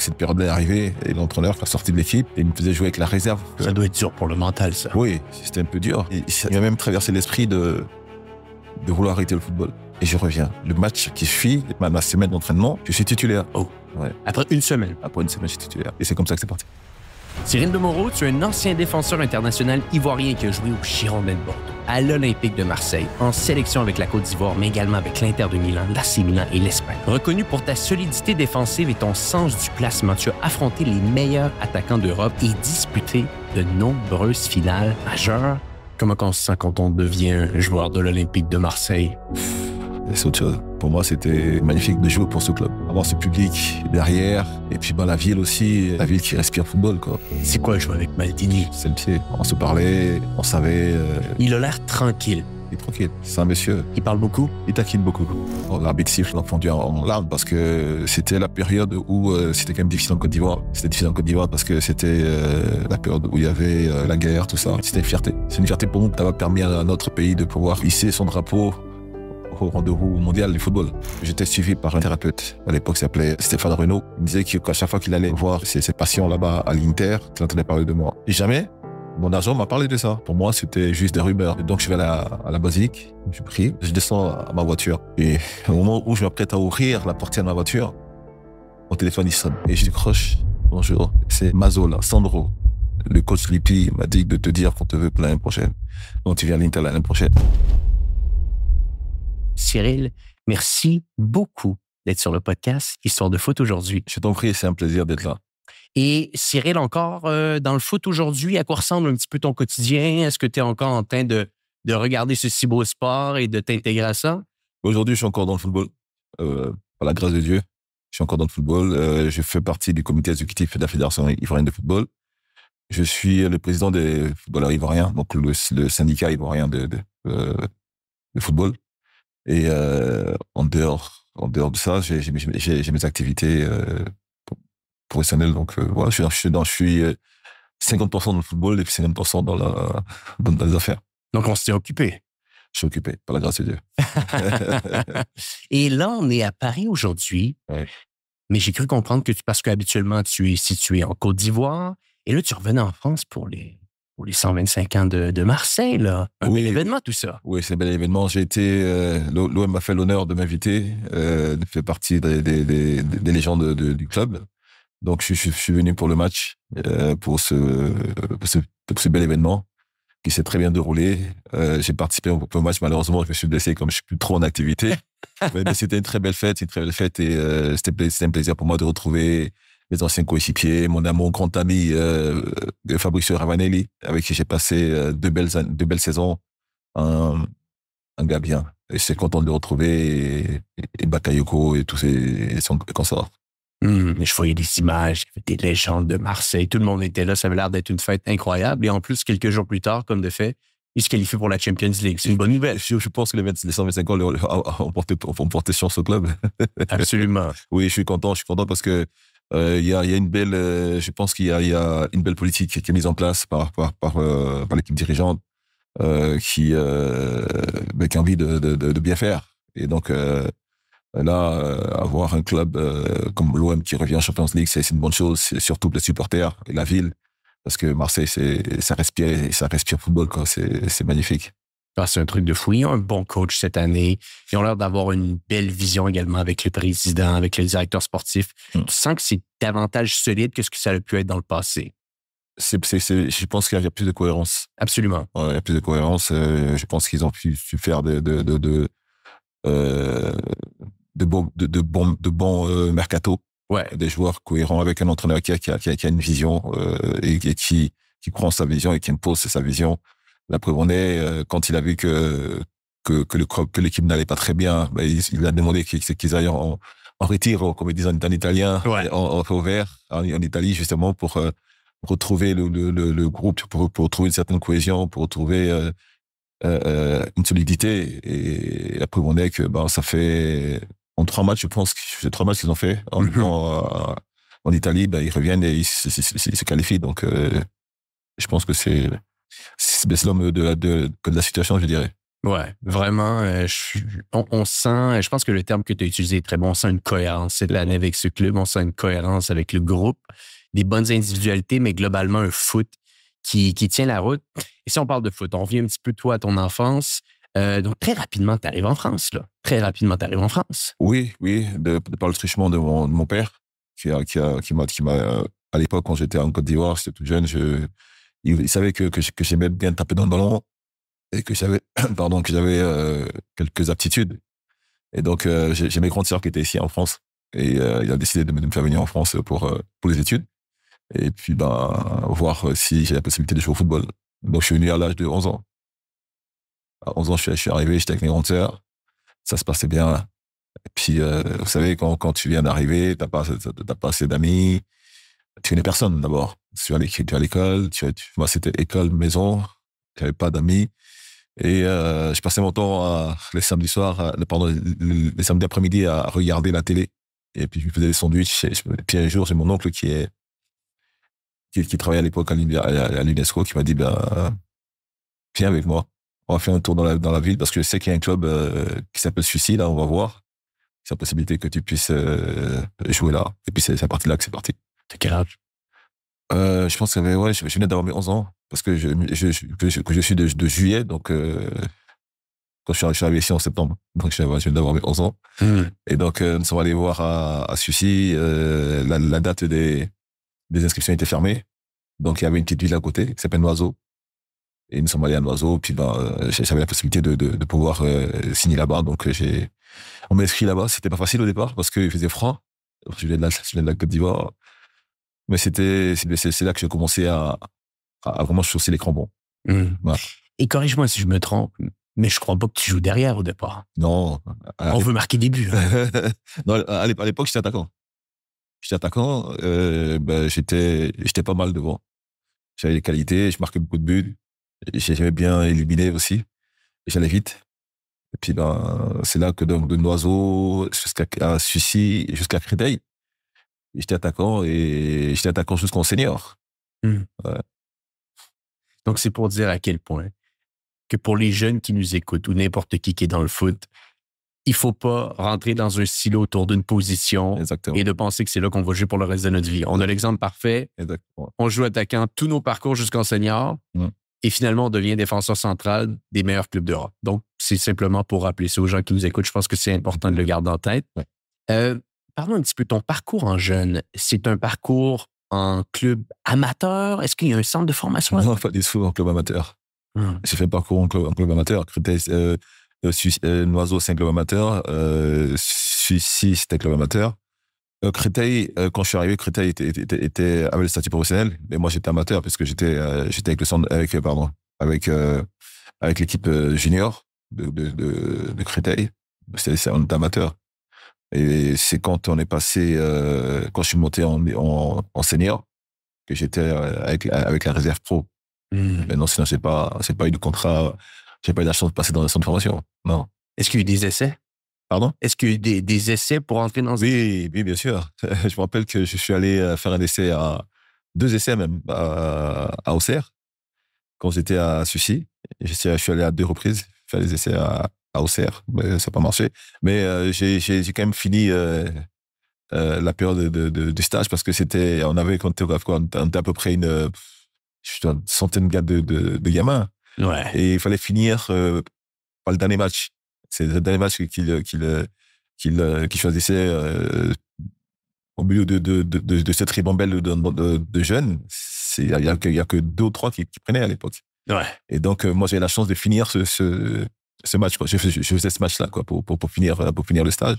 Cette période-là est arrivée et l'entraîneur a sorti de l'équipe et il me faisait jouer avec la réserve. Ça doit être dur pour le mental, ça. Oui, c'était un peu dur. Et il m'a même traversé l'esprit de vouloir arrêter le football. Et je reviens. Le match qui suit, ma semaine d'entraînement, je suis titulaire. Oh. Ouais. Après une semaine. Après une semaine, je suis titulaire. Et c'est comme ça que c'est parti. Cyril Demoreau, tu es un ancien défenseur international ivoirien qui a joué au Girondins de Bordeaux, à l'Olympique de Marseille, en sélection avec la Côte d'Ivoire, mais également avec l'Inter de Milan, l'AC Milan et l'Espagne. Reconnu pour ta solidité défensive et ton sens du placement, tu as affronté les meilleurs attaquants d'Europe et disputé de nombreuses finales majeures. Comment on se sent quand on devient joueur de l'Olympique de Marseille? C'est autre chose. Pour moi, c'était magnifique de jouer pour ce club. Avoir ce public derrière, et puis la ville aussi, la ville qui respire football, quoi. C'est quoi jouer avec Maldini? C'est le pied. On se parlait, on savait... Il a l'air tranquille. Il est tranquille. C'est un monsieur. Il parle beaucoup? Il taquine beaucoup. L'arbitre siffle, l'a fondu en larmes parce que c'était la période où c'était quand même difficile en Côte d'Ivoire. C'était difficile en Côte d'Ivoire parce que c'était la période où il y avait la guerre, tout ça. C'était une fierté. C'est une fierté pour nous d'avoir permis à notre pays de pouvoir hisser son drapeau au rendez-vous mondial du football. J'étais suivi par un thérapeute. À l'époque, il s'appelait Stéphane Renaud. Il me disait qu'à chaque fois qu'il allait voir ses patients là-bas à l'Inter, qu'il entendait parler de moi. Et jamais, mon agent m'a parlé de ça. Pour moi, c'était juste des rumeurs. Et donc, je vais à la basilique, je prie, je descends à ma voiture. Et au moment où je m'apprête à ouvrir la portière de ma voiture, mon téléphone, il sonne. Et je décroche. Bonjour, c'est Mazola, Sandro. Le coach Lippi m'a dit de te dire qu'on te veut pour l'année prochaine. Donc, tu viens à l'Inter l'année prochaine. Cyril, merci beaucoup d'être sur le podcast Histoire de foot aujourd'hui. Je t'en prie, c'est un plaisir d'être là. Et Cyril, encore dans le foot aujourd'hui, à quoi ressemble un petit peu ton quotidien? Est-ce que tu es encore en train de regarder ce si beau sport et de t'intégrer à ça? Aujourd'hui, je suis encore dans le football. Par la grâce de Dieu, je suis encore dans le football. Je fais partie du comité exécutif de la Fédération ivoirienne de football. Je suis le président des footballeurs ivoiriens, donc le syndicat ivoirien de football. Et en dehors de ça, j'ai mes activités professionnelles. Donc voilà, je suis 50% dans le football et puis 50% dans les affaires. Donc on s'est occupé. Je suis occupé, par la grâce de Dieu. Et là, on est à Paris aujourd'hui. Ouais. Mais j'ai cru comprendre que parce qu'habituellement, tu es situé en Côte d'Ivoire. Et là, tu revenais en France pour les 125 ans de Marseille, là. Un bel événement, tout ça. Oui, c'est un bel événement. J'ai été... l'OM m'a fait l'honneur de m'inviter, de faire partie des légendes du club. Donc, je suis venu pour le match, pour ce bel événement qui s'est très bien déroulé. J'ai participé au match. Malheureusement, je me suis blessé comme je suis plus trop en activité. Mais c'était une très belle fête. Et c'était un plaisir pour moi de retrouver mes anciens coéquipiers, mon grand ami Fabrizio Ravanelli, avec qui j'ai passé deux belles saisons, un gars bien. Et je suis content de le retrouver, et Bakayoko et tous son consorts. Mais je voyais des images, il y avait des légendes de Marseille, tout le monde était là, ça avait l'air d'être une fête incroyable. Et en plus, quelques jours plus tard, comme de fait, ils se qualifient pour la Champions League. C'est une bonne nouvelle. Je pense que les 125 ans ont porté chance au club. Absolument. Oui, je suis content parce que il y a une belle, je pense qu'il y a une belle politique qui est mise en place par l'équipe dirigeante qui a envie de bien faire. Et donc là, avoir un club comme l'OM qui revient en Champions League, c'est une bonne chose, surtout pour les supporters et la ville, parce que Marseille, ça respire football, quoi. C'est magnifique. Ah, c'est un truc de fou. Ils ont un bon coach cette année. Ils ont l'air d'avoir une belle vision également avec le président, avec le directeur sportif. Tu sens que c'est davantage solide que ce que ça a pu être dans le passé. Je pense qu'il y a plus de cohérence. Absolument. Ouais, il y a plus de cohérence. Je pense qu'ils ont pu faire de bons mercato. Ouais. Des joueurs cohérents avec un entraîneur qui a une vision et qui croit en sa vision et qui impose sa vision. La preuve en est, quand il a vu que l'équipe n'allait pas très bien, il a demandé qu'ils aillent en retiro, comme ils disent en italien, ouais. en feu vert, en Italie, justement, pour retrouver le groupe, pour retrouver une certaine cohésion, pour retrouver une solidité. Et la preuve en est que ça fait... En 3 matchs, je pense que c'est 3 matchs qu'ils ont fait en Italie, ils reviennent et ils se qualifient. Donc, je pense que c'est l'homme de la situation, je dirais. Ouais, vraiment, on sent, je pense que le terme que tu as utilisé est très bon, on sent une cohérence cette année avec ce club, on sent une cohérence avec le groupe, des bonnes individualités, mais globalement un foot qui tient la route. Et si on parle de foot, on revient un petit peu toi à ton enfance. Donc très rapidement, tu arrives en France, là. Très rapidement, tu arrives en France. Oui, oui, par le truchement de mon père, à l'époque, quand j'étais en Côte d'Ivoire, j'étais tout jeune, il savait que j'aimais bien taper dans le ballon et que j'avais, pardon, que j'avais quelques aptitudes. Et donc, j'ai mes grandes sœurs qui étaient ici en France. Et il a décidé de me faire venir en France pour les études. Et puis, ben, voir si j'ai la possibilité de jouer au football. Donc, je suis venu à l'âge de 11 ans. À 11 ans, je suis arrivé, j'étais avec mes grandes sœurs. Ça se passait bien. Et puis, vous savez, quand tu viens d'arriver, t'as pas assez d'amis. Tu connais personne, d'abord. Tu es à l'école. Moi, c'était école, maison. J'avais pas d'amis. Et je passais mon temps les samedis soirs, pardon, les samedis après-midi à regarder la télé. Et puis je me faisais des sandwichs. Et puis un jour, j'ai mon oncle qui travaillait à l'époque à l'UNESCO qui m'a dit, ben, viens avec moi. On va faire un tour dans la ville parce que je sais qu'il y a un club qui s'appelle Sucy, là, on va voir. C'est la possibilité que tu puisses jouer là. Et puis c'est à partir de là que c'est parti. T'as quel âge? Je pense que ouais, je venais d'avoir mes 11 ans parce que que je suis de juillet, donc quand je suis arrivé ici en septembre, donc je viens d'avoir mes 11 ans. Et donc nous sommes allés voir à Sucy, la date des inscriptions était fermée, donc il y avait une petite ville à côté qui s'appelle Noiseau. Et nous sommes allés à Noiseau, puis ben, j'avais la possibilité de pouvoir signer là-bas, donc on m'a inscrit là-bas. C'était pas facile au départ parce qu'il faisait froid. Je viens de la Côte d'Ivoire. Mais c'est là que j'ai commencé à vraiment chausser les crampons. Voilà. Et corrige-moi si je me trompe, mais je crois pas que tu joues derrière au départ. Non. On veut marquer des buts. Hein. Non, à l'époque, j'étais attaquant. Ben, j'étais pas mal devant. J'avais les qualités, je marquais beaucoup de buts. J'aimais bien éliminer aussi. J'allais vite. Et puis, ben, c'est là que de Noiseau jusqu'à Sucy, jusqu'à Créteil, j'étais attaquant jusqu'en senior. Ouais. Donc, c'est pour dire à quel point que pour les jeunes qui nous écoutent ou n'importe qui est dans le foot, il faut pas rentrer dans un silo autour d'une position. Exactement. Et de penser que c'est là qu'on va jouer pour le reste de notre vie. On a l'exemple parfait. Exactement. On joue attaquant tous nos parcours jusqu'en senior. Et finalement, on devient défenseur central des meilleurs clubs d'Europe. Donc, c'est simplement pour rappeler ça aux gens qui nous écoutent. Je pense que c'est important de le garder en tête. Ouais. Parlons un petit peu de ton parcours en jeune. C'est un parcours en club amateur? Est-ce qu'il y a un centre de formation? Non, pas du tout en club amateur. J'ai fait un parcours en club amateur. Créteil, Noiseau, c'est un club amateur. Sucy, c'était un club amateur. Créteil, quand je suis arrivé, Créteil avait le statut professionnel, mais moi j'étais amateur parce que j'étais avec le centre, avec l'équipe junior de Créteil. On était amateur. Et c'est quand on est passé, quand je suis monté en senior, que j'étais avec la réserve pro. Mais non, sinon j'ai pas eu de contrat, j'ai pas eu la chance de passer dans le centre de formation. Non. Est-ce qu'il y a eu des essais? Pardon? Est-ce qu'il y a eu des essais pour entrer dans... Oui, bien sûr. Je me rappelle que je suis allé faire un essai deux essais même, à Auxerre, quand j'étais à Sucy. Je suis allé à 2 reprises faire des essais à Auxerre, mais ça n'a pas marché. Mais j'ai quand même fini la période du stage parce que on était à peu près une centaine de gamins. Ouais. Et il fallait finir par le dernier match. C'est le dernier match qu'il choisissait au milieu de cette ribambelle de jeunes. Il y a que 2 ou 3 qui prenaient à l'époque. Ouais. Et donc, moi, j'ai eu la chance de finir ce match, quoi. Je faisais ce match-là, quoi, pour finir le stage.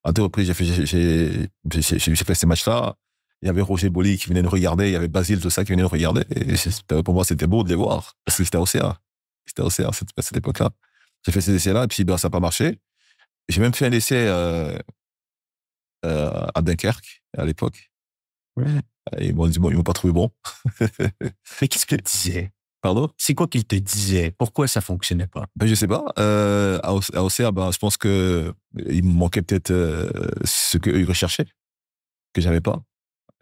À 2 reprises, j'ai fait ce match-là. Il y avait Roger Boli qui venait nous regarder, il y avait Basile, tout ça, qui venait nous regarder. Et pour moi, c'était beau de les voir. Parce que c'était Auxerre. À cette époque-là. J'ai fait ces essais-là, et puis, ben, ça n'a pas marché. J'ai même fait un essai à Dunkerque, à l'époque. Ouais. Et ils m'ont pas trouvé bon. Mais qu'est-ce qu'ils te disaient? Pardon? C'est quoi qu'ils te disaient? Pourquoi ça fonctionnait pas? Ben, je sais pas. À Auxerre, ben, je pense que il me manquait peut-être ce qu'eux, ils recherchaient, que j'avais pas.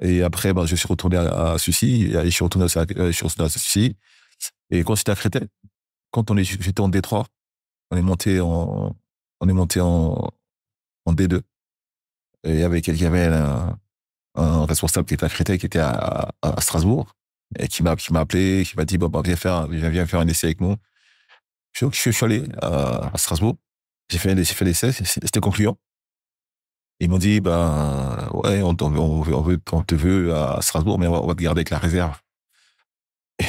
Et après, ben, je suis retourné à Sucy, je suis retourné à Sucy. Et quand j'étais à Créteil, j'étais en Détroit, On est monté en, on est monté en D2. Et il y avait un responsable qui était à Créteil, qui était à Strasbourg, et qui m'a appelé, qui m'a dit, bon, bah, viens faire un essai avec nous. Je suis allé à Strasbourg. J'ai fait l'essai, c'était concluant. Ils m'ont dit, ben, ouais, on te veut à Strasbourg, mais on va te garder avec la réserve.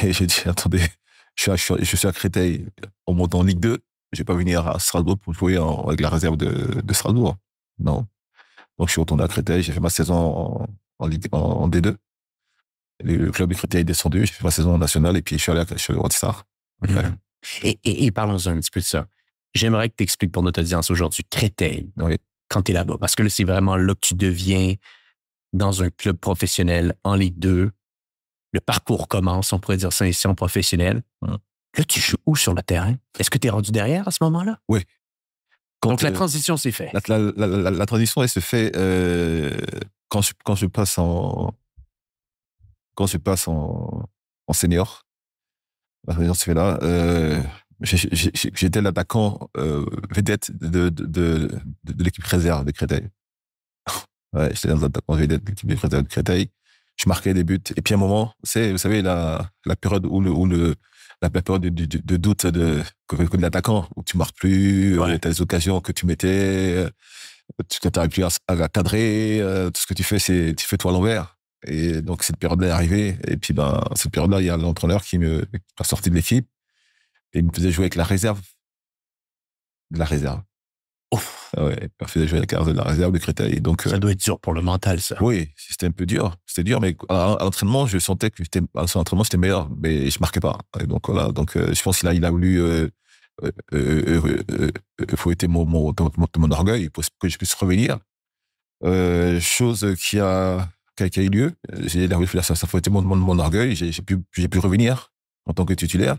Et j'ai dit, attendez, je suis à Créteil, on monte en Ligue 2, je vais pas venir à Strasbourg pour jouer avec la réserve de Strasbourg. Non. Donc, je suis retourné à Créteil, j'ai fait ma saison en D2. Le club de Créteil est descendu, j'ai fait ma saison nationale, et puis je suis allé au Red Star. Ouais. Et parlons un petit peu de ça. J'aimerais que tu expliques pour notre audience aujourd'hui Créteil, Oui. quand tu es là-bas. Parce que là, c'est vraiment là que tu deviens dans un club professionnel en Ligue 2. Le parcours commence, on pourrait dire ça ici en professionnel. Là, tu joues où sur le terrain? Est-ce que tu es rendu derrière à ce moment-là? Oui. Donc, la transition s'est faite. La transition, elle se fait quand je passe en senior. La transition se fait là. J'étais l'attaquant vedette de l'équipe réserve de Créteil. Ouais, j'étais l'attaquant vedette de l'équipe réserve de Créteil. Je marquais des buts. Et puis à un moment, c'est, vous savez, la période la période de doute de l'attaquant, où tu marques plus, Ouais. t'as des occasions que tu mettais, tu n'arrives plus à cadrer, tout ce que tu fais, tu fais toi à l'envers. Et donc, cette période-là est arrivée. Et puis, ben, cette période-là, il y a l'entraîneur qui m'a sorti de l'équipe et il me faisait jouer avec la réserve. De la réserve. Ouf, Ouais, il me faisait jouer avec la réserve de Créteil. Donc, ça doit être dur pour le mental, ça. oui, c'était un peu dur. C'était dur, mais à l'entraînement, je sentais que à son entraînement, c'était meilleur, mais je marquais pas. Et donc, voilà. Donc, je pense qu'il a voulu, fouetter mon orgueil pour que je puisse revenir. Chose qui a eu lieu. Il a voulu faire ça fouettait mon orgueil. J'ai pu revenir en tant que titulaire.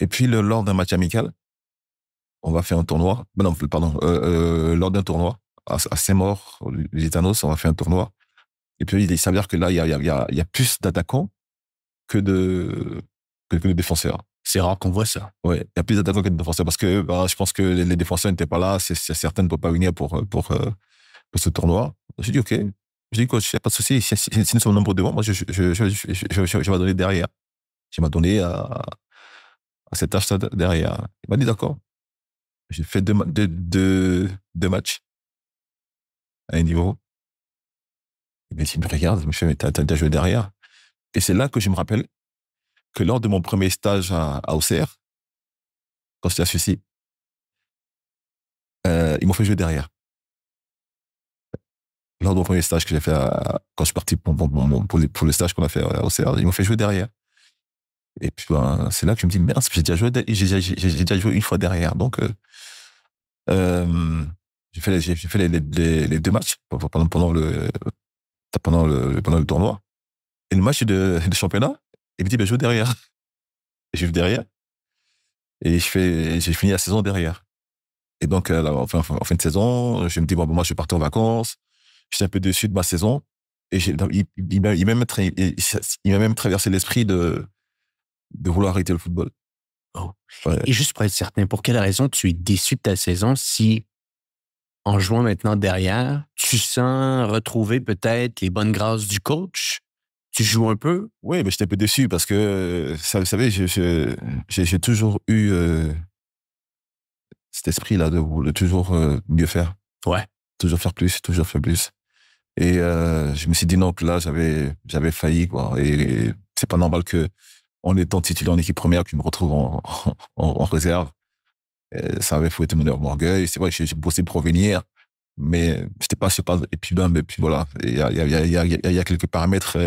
Et puis, lors d'un match amical, on va faire un tournoi. Non, pardon, lors d'un tournoi à Saint-Maur, les Gitanos, on va faire un tournoi. Et puis, il s'avère que là, il y a plus d'attaquants que de défenseurs. C'est rare qu'on voit ça. Ouais, il y a plus d'attaquants que de défenseurs parce que je pense que les défenseurs n'étaient pas là. Certains ne peuvent pas venir pour ce tournoi. J'ai dit, OK. J'ai dit, coach, il n'y a pas de souci. Si nous sommes nombreux devant, moi, je vais donner derrière. Je vais donner à cet tâche derrière. Il m'a dit, d'accord. J'ai fait deux matchs à un niveau. Il me regarde, il me fait, mais t'as joué derrière. Et c'est là que je me rappelle que lors de mon premier stage à OCR, quand j'étais à Suisse, ils m'ont fait jouer derrière. Lors de mon premier stage que j'ai fait quand je suis parti pour le stage qu'on a fait à OCR, ils m'ont fait jouer derrière. Et puis, c'est là que je me dis, merde, j'ai déjà joué une fois derrière. Donc, j'ai fait les deux matchs pendant le tournoi. Et le match de championnat, il me dit, joue derrière. Et je joue derrière. Et j'ai fini la saison derrière. Et donc, en fin de saison, je me dis, bon, moi, je vais partir en vacances. J'étais un peu déçu de ma saison. Et il m'a même traversé l'esprit de vouloir arrêter le football. Oh. Ouais. Et juste pour être certain, pour quelle raison tu es déçu de ta saison si, en jouant maintenant derrière, tu sens retrouver peut-être les bonnes grâces du coach? Tu joues un peu? Oui, mais j'étais un peu déçu parce que, vous savez, j'ai toujours eu cet esprit-là de toujours mieux faire. Ouais. Toujours faire plus, toujours faire plus. Et je me suis dit non, que là, j'avais failli, quoi. Et c'est pas normal que, en étant titulaire en équipe première, que je me retrouve en réserve. Et ça avait fouetté mon orgueil. C'est vrai que j'ai bossé pour revenir, mais c'était pas. Et puis voilà. Il y a quelques paramètres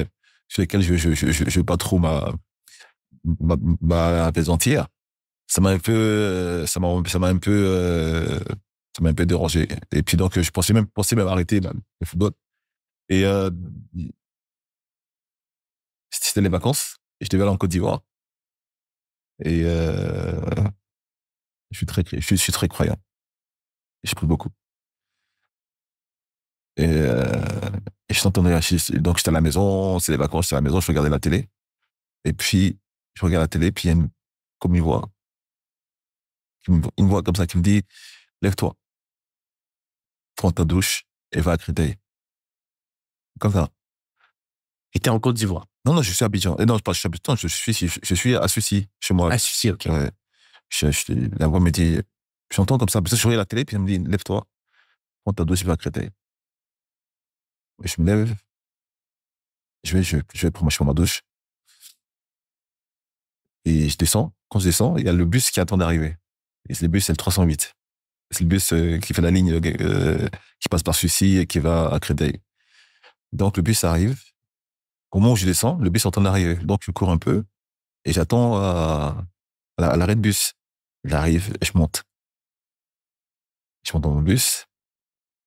sur lesquels je veux pas trop m'apaisantir. Ça m'a un peu, ça m'a un peu dérangé. Et puis donc, je pensais même arrêter le football. Et c'était les vacances. Et je devais aller en Côte d'Ivoire. Et je suis très croyant. J'ai pris beaucoup. Et je t'entendais, donc j'étais à la maison, c'est les vacances, j'étais à la maison, je regardais la télé. Et puis, je regarde la télé, puis il y a comme une voix. Il me voit comme ça, qui me dit, lève-toi, prends ta douche et va à Créteil. Comme ça. Et t'es en Côte d'Ivoire? Non, je suis à Abidjan. Et non, je suis à Abidjan, je suis à Sucy, chez moi. À Sucy, OK. Ouais. La voix me dit, j'entends comme ça, parce que je regarde la télé, puis elle me dit, lève-toi, prends ta douche et va à Créteil. Et je me lève, je vais prendre ma douche. Et je descends. Quand je descends, il y a le bus qui attend d'arriver. Et le bus, c'est le 308. C'est le bus qui fait la ligne qui passe par Sucy et qui va à Créteil. Donc, le bus arrive. Au moment où je descends, le bus est en train d'arriver. Donc, je cours un peu et j'attends à l'arrêt de bus. Il arrive et je monte. Je monte dans mon bus.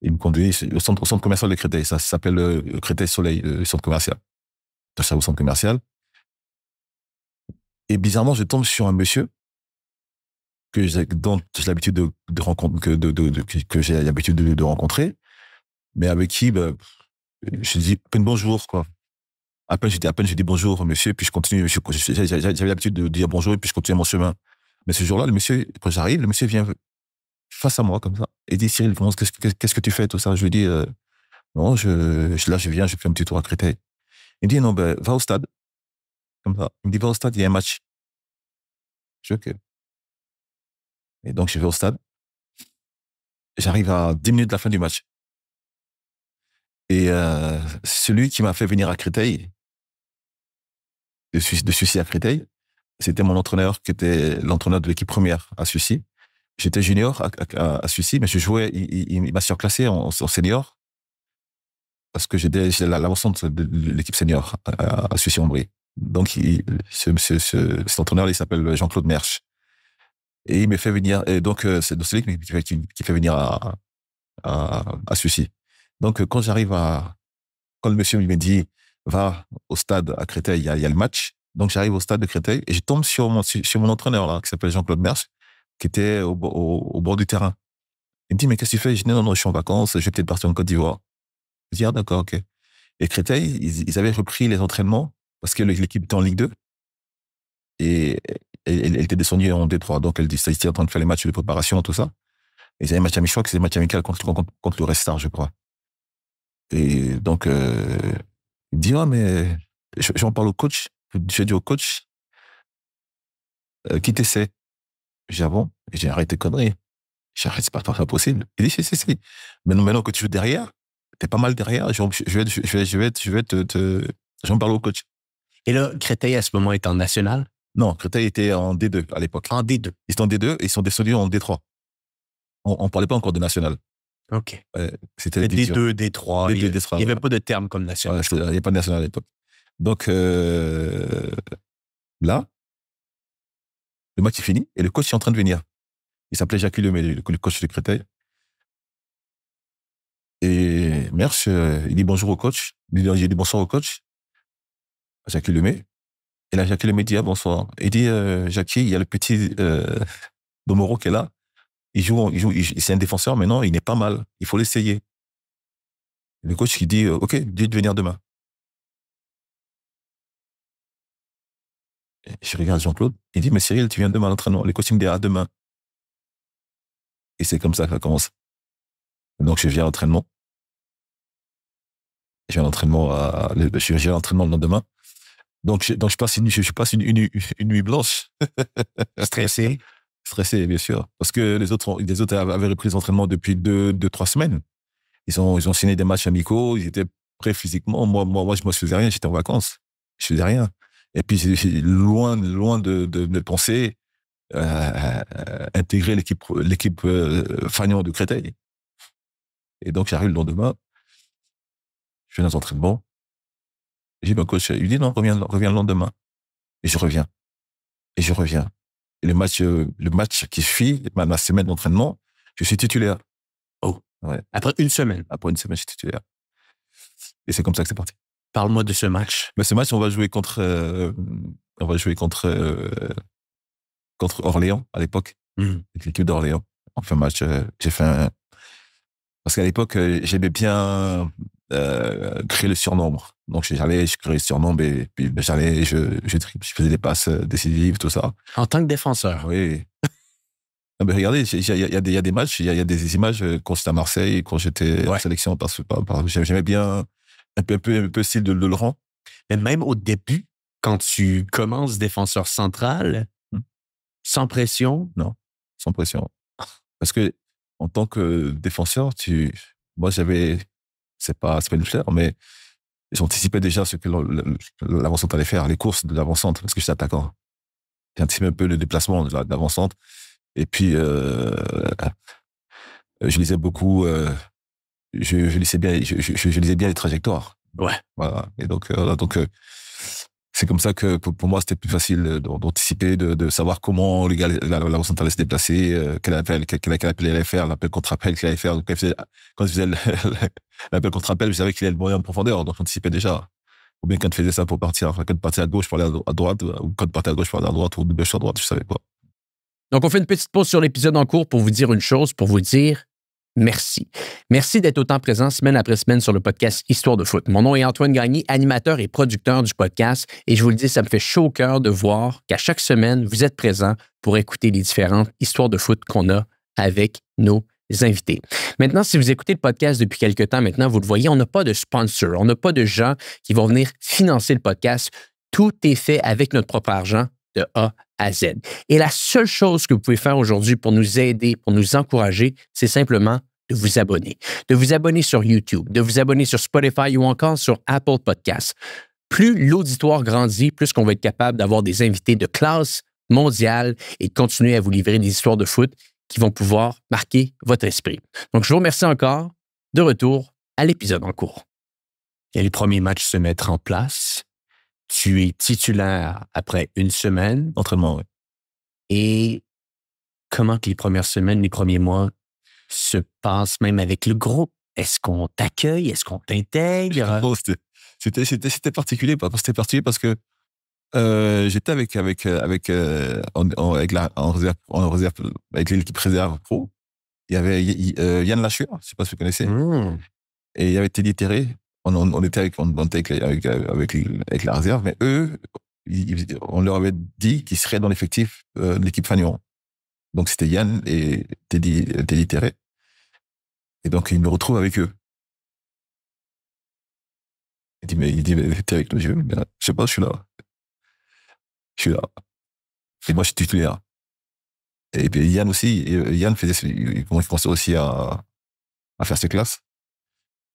Il me conduit au centre commercial de Créteil. Ça s'appelle Créteil Soleil, le centre commercial. Donc, ça au centre commercial. Et bizarrement, je tombe sur un monsieur dont j'ai l'habitude de rencontrer, que j'ai l'habitude de rencontrer, mais avec qui, je dis à peine bonjour, quoi. À peine je dis bonjour, monsieur, puis je continue. J'avais l'habitude de dire bonjour, et puis je continue mon chemin. Mais ce jour-là, le monsieur, quand j'arrive, le monsieur vient face à moi, comme ça, et dit, Cyril, qu'est-ce que tu fais, tout ça? Je lui dis, non, là, je viens, je fais un petit tour à Créteil. Il dit, non, va au stade. Comme ça. Il me dit, va au stade, il y a un match. Je dis, OK. Et donc, je vais au stade. J'arrive à 10 minutes de la fin du match. Et celui qui m'a fait venir à Créteil, de Sucy à Créteil, c'était mon entraîneur, qui était l'entraîneur de l'équipe première à Sucy. J'étais junior à Sucy, mais je jouais, il m'a surclassé en senior, parce que j'étais l'avant-centre de l'équipe senior à Sucy-en-Brie. Donc, cet entraîneur, il s'appelle Jean-Claude Mersch. Et il me fait venir, et donc, c'est celui qui fait venir à Sucy. Donc, quand le monsieur me dit, va au stade à Créteil, il y a le match. Donc, j'arrive au stade de Créteil et je tombe sur mon entraîneur, là, qui s'appelle Jean-Claude Mersch, qui était au bord du terrain. Il me dit, mais qu'est-ce que tu fais? Je dis, non, je suis en vacances, je vais peut-être partir en Côte d'Ivoire. Je dis, ah, d'accord, OK. Et Créteil, ils avaient repris les entraînements parce que l'équipe était en Ligue 2 et elle était descendue en D3. Donc, elle était en train de faire les matchs de préparation, tout ça. Et ils avaient un match amical, je crois que c'est un match amical contre le Red, je crois. Et donc, il me dit, ah, mais j'en parle au coach. Je dis au coach, qui t'essaie? J'ai dit, ah bon? Et j'ai arrêté conneries. J'ai arrêté, c'est pas possible. Il dit, si. Mais maintenant que tu joues derrière, t'es pas mal derrière, j'en parle au coach. Et là, Créteil, à ce moment, est en national? Non, Créteil était en D2 à l'époque. En D2? Ils étaient en D2 et ils sont descendus en D3. On parlait pas encore de national. OK. C'était D2, D3. Il n'y avait pas de terme comme national. Il n'y avait pas de national à l'époque. Donc, là, le match est fini et le coach est en train de venir. Il s'appelait Jacques Lemay, le coach de Créteil. Et Mersch, il dit bonjour au coach. Il dit bonsoir au coach, Jacques Lemay. Et là, Jacques Lemay dit, ah, bonsoir. Il dit, Jackie, il y a le petit Domoro qui est là. Il joue, c'est un défenseur, mais non, il n'est pas mal. Il faut l'essayer. Le coach qui dit, OK, dis de venir demain. Et je regarde Jean-Claude. Il dit, mais Cyril, tu viens demain à l'entraînement. Le coach me dit, ah, demain. Et c'est comme ça que ça commence. Donc, je viens à l'entraînement. Je viens à l'entraînement le lendemain. Donc, je passe une nuit blanche. Stressé? Stressé, bien sûr. Parce que les autres avaient repris les entraînements depuis 2-3 semaines. Ils ont signé des matchs amicaux, ils étaient prêts physiquement. Moi, je ne faisais rien, j'étais en vacances. Je faisais rien. Et puis, j'ai loin de penser intégrer l'équipe Fagnon de Créteil. Et donc, j'arrive le lendemain, je viens dans l'entraînement. J'ai dit, coach, il dit, non, reviens le lendemain. Et je reviens. Et le match qui suit, ma semaine d'entraînement, je suis titulaire. Oh. Ouais. Après une semaine? Après une semaine, je suis titulaire. Et c'est comme ça que c'est parti. Parle-moi de ce match. Mais ce match, on va jouer contre Orléans, à l'époque. Avec l'équipe d'Orléans. On fait un match, parce qu'à l'époque, j'aimais bien créer le surnombre. Donc, je créais le surnombre et puis je faisais des passes décisives, tout ça. En tant que défenseur? Oui. Ah ben regardez, il y a des matchs, il y a des images quand j'étais à Marseille, quand j'étais en Ouais. sélection, j'aimais bien un peu le style de Laurent. Mais même au début, quand tu commences défenseur central, Hmm. sans pression, Non, sans pression. Parce que en tant que défenseur, moi c'est pas une fleur, mais j'anticipais déjà ce que l'avant-centre allait faire, les courses de l'avant-centre, parce que j'étais attaquant. J'anticipais un peu le déplacement de l'avant-centre. Et puis, je lisais beaucoup, je lisais bien, je lisais bien les trajectoires. ouais. Voilà. Et donc, c'est comme ça que pour moi, c'était plus facile d'anticiper, de savoir comment les gars, l'avant-centre allait se déplacer, quel appel il allait faire, l'appel contre-appel qu'il allait faire. Donc, quand il faisait l'appel contre-appel, je savais qu'il allait le moyen en profondeur, donc j'anticipais déjà. Ou bien quand il faisait ça pour partir, enfin, quand il partait à gauche pour aller à droite, ou quand il partait à gauche pour aller à droite, ou de gauche à droite, je savais pas. Donc, on fait une petite pause sur l'épisode en cours pour vous dire une chose, pour vous dire merci. Merci d'être autant présent semaine après semaine sur le podcast Histoire de foot. Mon nom est Antoine Gagné, animateur et producteur du podcast, et je vous le dis, ça me fait chaud au cœur de voir qu'à chaque semaine, vous êtes présent pour écouter les différentes histoires de foot qu'on a avec nos invités. Maintenant, si vous écoutez le podcast depuis quelques temps maintenant, vous le voyez, on n'a pas de sponsor, on n'a pas de gens qui vont venir financer le podcast. Tout est fait avec notre propre argent de A à Z. Et la seule chose que vous pouvez faire aujourd'hui pour nous aider, pour nous encourager, c'est simplement de vous abonner. De vous abonner sur YouTube, de vous abonner sur Spotify ou encore sur Apple Podcasts. Plus l'auditoire grandit, plus qu'on va être capable d'avoir des invités de classe mondiale et de continuer à vous livrer des histoires de foot qui vont pouvoir marquer votre esprit. Donc, je vous remercie encore. De retour à l'épisode en cours. Et les premiers matchs se mettent en place. Tu es titulaire après une semaine. Entraînement, oui. Et comment que les premières semaines, les premiers mois se passent même avec le groupe? Est-ce qu'on t'accueille? Est-ce qu'on t'intègre? Bon, c'était particulier. C'était particulier parce que j'étais avec en réserve avec l'équipe réserve pro. Il y avait Yann Lachur, je sais pas si vous connaissez, et il y avait Teddy Terré. On était avec la réserve, mais eux, on leur avait dit qu'ils seraient dans l'effectif de l'équipe Fagnon. Donc c'était Yann et Teddy Terré. Et donc ils me retrouvent avec eux. Il dit, mais t'es avec nous, je sais pas, je suis là. Je suis là. Et moi, je suis titulaire. Et puis Yann aussi, Yann il commençait aussi à faire ses classes.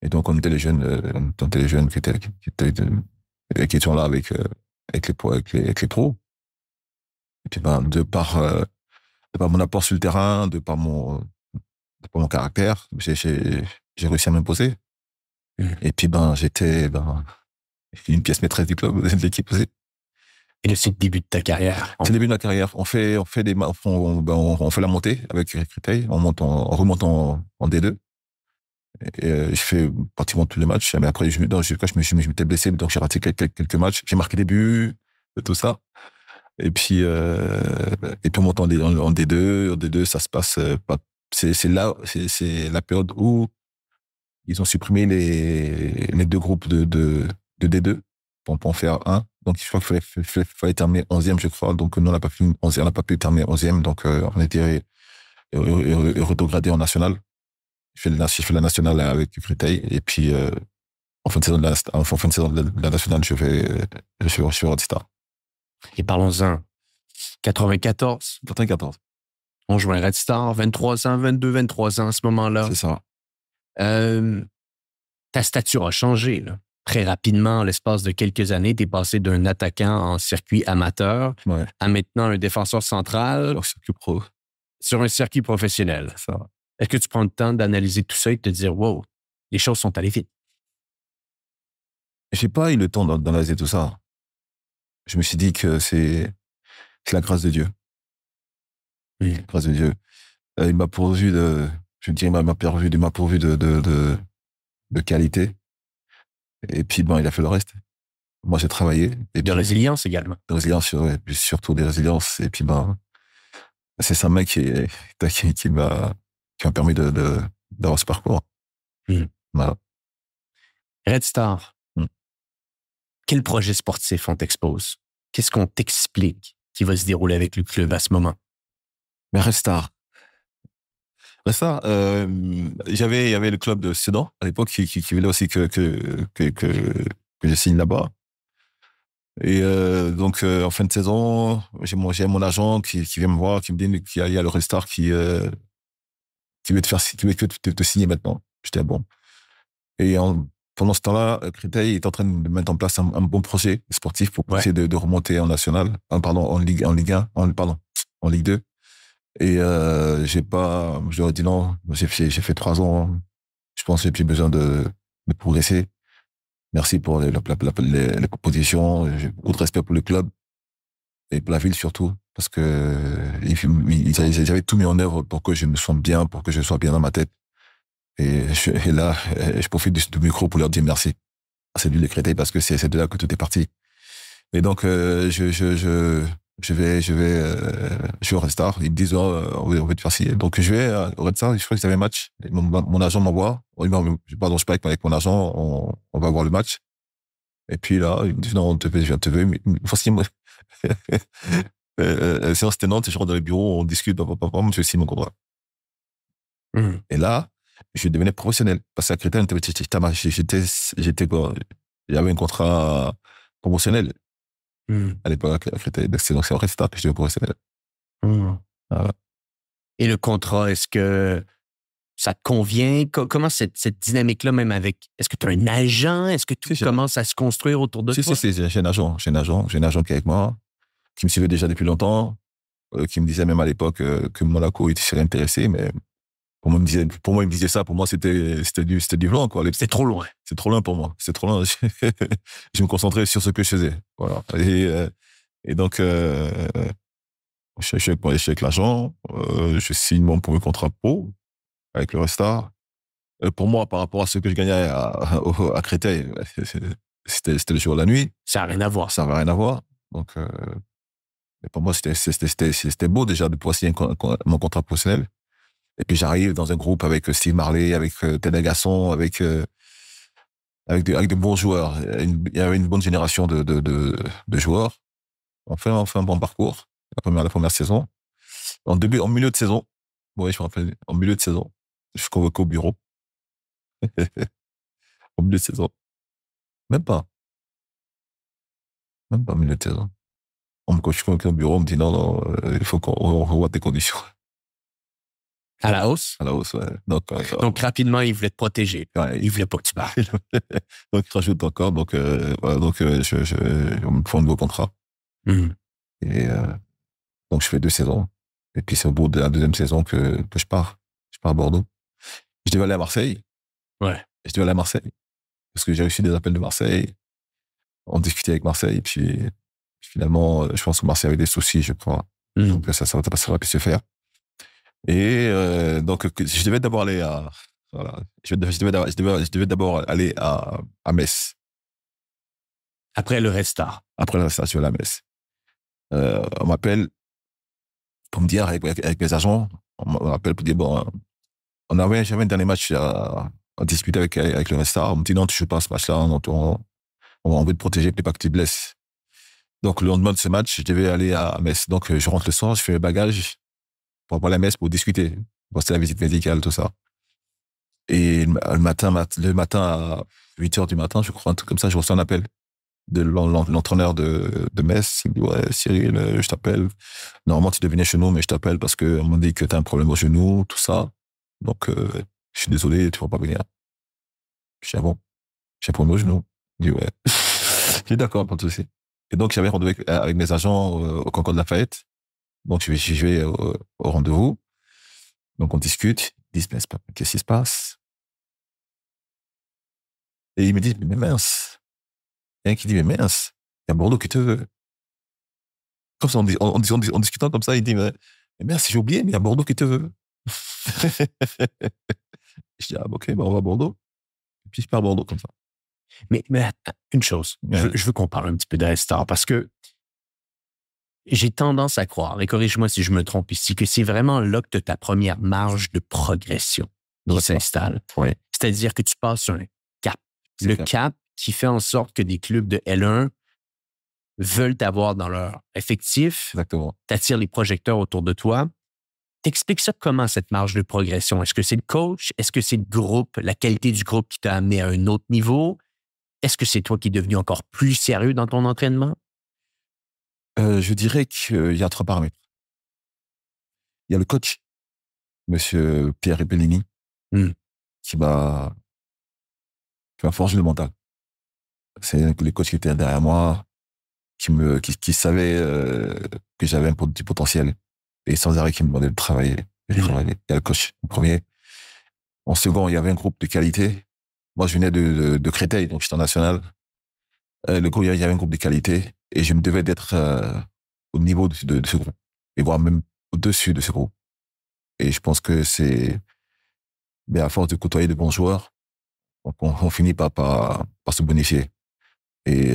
Et donc, on était les jeunes qui étaient là avec les pros. Et puis, ben, de par mon apport sur le terrain, de par mon caractère, j'ai réussi à m'imposer. Et puis, j'étais une pièce maîtresse du club, de l'équipe aussi. Et c'est le début de ta carrière. C'est le début de la carrière. On fait la montée avec Créteil. On remonte en D2. Et je fais pratiquement tous les matchs. Mais après, je m'étais blessé, donc j'ai raté quelques matchs. J'ai marqué des buts, tout ça. Et puis on monte en D2. En D2, ça se passe pas. C'est la période où ils ont supprimé les deux groupes de D2 pour en faire un. Donc, je crois qu'il fallait terminer 11e, je crois. Donc, nous, on n'a pas pu terminer 11e. Donc, on était rétrogradé en national. Je fais la nationale avec Créteil. Et puis, en fin de saison de la nationale, je fais Red Star. Et parlons-en. 94. 94. On joue un Red Star, 23 ans, 23 ans à ce moment-là. C'est ça. Ta stature a changé, là. Très rapidement, en l'espace de quelques années, tu es passé d'un attaquant en circuit amateur à maintenant un défenseur central. Sur un circuit professionnel. Ça. Est-ce que tu prends le temps d'analyser tout ça et de te dire, wow, les choses sont allées vite? J'ai pas eu le temps d'analyser tout ça. Je me suis dit que c'est la grâce de Dieu. Oui. La grâce de Dieu. Il m'a pourvu de qualité. Et puis, il a fait le reste. Moi, j'ai travaillé. Et de résilience également. De résilience, ouais, puis surtout des résiliences. Et puis, c'est sa main qui m'a permis d'avoir ce parcours. Voilà. Red Star. Quel projet sportif on t'expose? Qu'est-ce qu'on t'explique qui va se dérouler avec le club à ce moment? Mais Red Star, Ça, il y avait le club de Sedan à l'époque qui voulait aussi que je signe là-bas. Et donc, en fin de saison, j'ai mon agent qui vient me voir, qui me dit qu'il y a le Red Star qui veut te signer maintenant. J'étais bon. Et pendant ce temps-là, Créteil est en train de mettre en place un bon projet sportif pour essayer de remonter en national, pardon, en Ligue 1, en Ligue 2. Et je leur ai dit non, j'ai fait 3 ans, je pense que j'ai plus besoin de progresser. Merci pour les propositions, j'ai beaucoup de respect pour le club et pour la ville surtout, parce que ils avaient tout mis en œuvre pour que je me sente bien, pour que je sois bien dans ma tête. Et là, je profite du micro pour leur dire merci. C'est du Créteil parce que c'est de là que tout est parti. Et donc, je vais au Red Star. Ils me disent, on veut te faire signer. Donc, je vais au Red Star. Je crois qu'ils avaient un match. Mon agent m'envoie. Pardon, je parle avec mon agent. On va voir le match. Et puis là, il me dit, non, je te veux. Mais, forcément, séance tenante, je rentre dans le bureau, on discute, je signe mon contrat. Et là, je devenais professionnel. Parce qu'à Créteil, j'avais un contrat promotionnel. À l'époque, à Créteil. Donc, c'est au Red Star que je devenais professionnel. Voilà. Et le contrat, est-ce que ça te convient? Comment cette dynamique-là, même avec... Est-ce que tu as un agent? Est-ce que tout commence à se construire autour de toi? Si, j'ai un agent. J'ai un agent qui est avec moi, qui me suivait déjà depuis longtemps, qui me disait même à l'époque que Monaco était serait intéressé, mais pour moi, il me disait ça. Pour moi, c'était du blanc, quoi. C'était trop loin. C'est trop loin pour moi. C'est trop loin. Je me concentrais sur ce que je faisais. Voilà. Et donc, je suis avec l'agent, je signe mon premier contrat pro avec le Red Star. Pour moi, par rapport à ce que je gagnais à Créteil, c'était le jour et la nuit. Ça n'a rien à voir. Ça n'avait rien à voir. Donc, pour moi, c'était beau déjà de pouvoir signer mon contrat professionnel. Et puis j'arrive dans un groupe avec Steve Marley, avec Teddy Gasson, avec de bons joueurs. Il y avait une bonne génération de joueurs. On fait un bon parcours, la première saison. En milieu de saison, oui, je me rappelle, en milieu de saison, je suis convoqué au bureau. Au milieu de saison. Même pas au milieu de saison. Quand je suis convoqué au bureau, on me dit non, il faut qu'on revoie tes conditions. À la hausse? À la hausse, ouais. Donc rapidement, il voulait te protéger. Ouais, il voulait pas que tu parles. Donc, il rajoute encore. Donc, on me fait un nouveau contrat. Et donc, je fais 2 saisons. Et puis, c'est au bout de la deuxième saison que je pars. Je pars à Bordeaux. Je devais aller à Marseille. Ouais. Je devais aller à Marseille. Parce que j'ai reçu des appels de Marseille. On discutait avec Marseille. Et puis, finalement, je pense que Marseille avait des soucis, je crois. Donc, ça aurait pu se faire. Et donc, je devais d'abord aller à... Voilà. Je devais d'abord aller à Metz. Après le Red Star. Après le Red Star, je vais à Metz. On m'appelle pour me dire, avec mes agents, on m'appelle pour dire, bon, j'avais un dernier match à discuter avec le Red Star. On me dit, non, tu joues pas ce match-là, on veut te protéger, peut-être pas que tu te blesses. Donc, le lendemain de ce match, je devais aller à Metz. Donc, je rentre le soir, je fais le bagage pour aller à Metz pour discuter. Bon, c'était la visite médicale, tout ça. Et le matin à 8h du matin, je crois, un truc comme ça, je reçois un appel de l'entraîneur de Metz. Il me dit, ouais, Cyril, je t'appelle. Normalement, tu devais venir chez nous, mais je t'appelle parce qu'on m'a dit que tu as un problème au genou, tout ça. Donc, je suis désolé, tu ne vas pas venir. Je dis, ah bon, j'ai un problème au genou. Il dit, ouais. Je dis, d'accord, pas de souci. Et donc, j'avais rendez-vous avec mes agents au Concorde de Lafayette. Donc, je vais au rendez-vous. Donc, on discute. Ils disent, mais qu'est-ce qui se passe? Et ils me disent, mais mince. Il y a un qui dit, mais mince, il y a Bordeaux qui te veut. Comme ça, en discutant comme ça, il dit, mais mince, j'ai oublié, mais il y a Bordeaux qui te veut. Je dis, ah, ok, on va à Bordeaux. Et puis, je pars à Bordeaux comme ça. Mais une chose, je veux qu'on parle un petit peu de Red Star parce que j'ai tendance à croire, et corrige-moi si je me trompe ici, que c'est vraiment là que tu as ta première marge de progression qui s'installe. Oui. C'est-à-dire que tu passes un cap. Le cap qui fait en sorte que des clubs de L1 veulent t'avoir dans leur effectif. Exactement. T'attires les projecteurs autour de toi. T'expliques ça comment, cette marge de progression? Est-ce que c'est le coach? Est-ce que c'est le groupe, la qualité du groupe qui t'a amené à un autre niveau? Est-ce que c'est toi qui es devenu encore plus sérieux dans ton entraînement? Je dirais qu'il y a 3 paramètres. Il y a le coach, monsieur Pierre Repellini, Mmh. qui m'a forgé le mental. C'est les coachs qui étaient derrière moi, qui savaient que j'avais du potentiel et sans arrêt qui me demandaient de travailler. Et de travailler. Il y a le coach, le premier. En second, il y avait un groupe de qualité. Moi, je venais de Créteil, donc j'étais en national. Le groupe, il y avait un groupe de qualité et je me devais d'être au niveau de ce groupe et voire même au-dessus de ce groupe. Et je pense que mais à force de côtoyer de bons joueurs, on finit par se bonifier. Et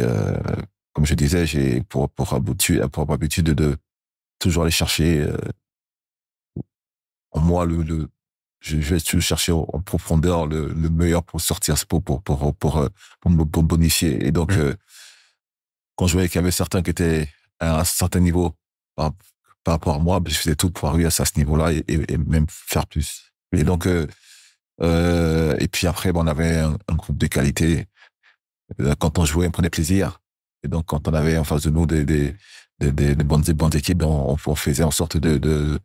comme je disais, j'ai pour habitude de toujours aller chercher en moi je vais toujours chercher en profondeur le meilleur pour sortir, pour me bonifier. Et donc, quand je voyais qu'il y avait certains qui étaient à un certain niveau par, par rapport à moi, je faisais tout pour arriver à ce niveau-là et même faire plus. Et donc, et puis après, on avait un groupe de qualité. Quand on jouait, on prenait plaisir. Et donc, quand on avait en face de nous des bonnes équipes, on faisait en sorte de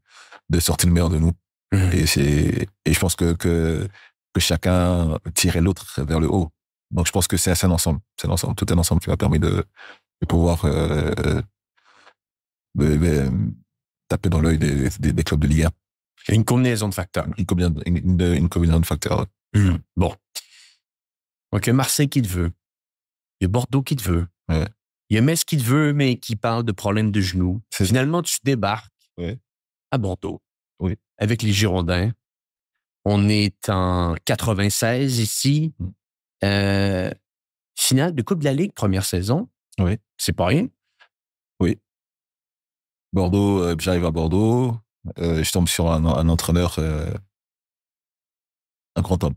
sortir le meilleur de nous. Et je pense que chacun tirait l'autre vers le haut. Donc, je pense que c'est un ensemble. C'est l'ensemble, tout un ensemble qui m'a permis de pouvoir taper dans l'œil des clubs de Ligue 1. Une combinaison de facteurs. Une combinaison de facteurs. Bon. Donc, il y a Marseille qui te veut. Il y a Bordeaux qui te veut. Ouais. Il y a Metz qui te veut, mais qui parle de problèmes de genoux. Finalement, tu débarques à Bordeaux avec les Girondins. On est en 96 ici. Finale de Coupe de la Ligue, première saison. Oui. C'est pas rien. Oui. Bordeaux, j'arrive à Bordeaux. Je tombe sur un entraîneur, un grand homme.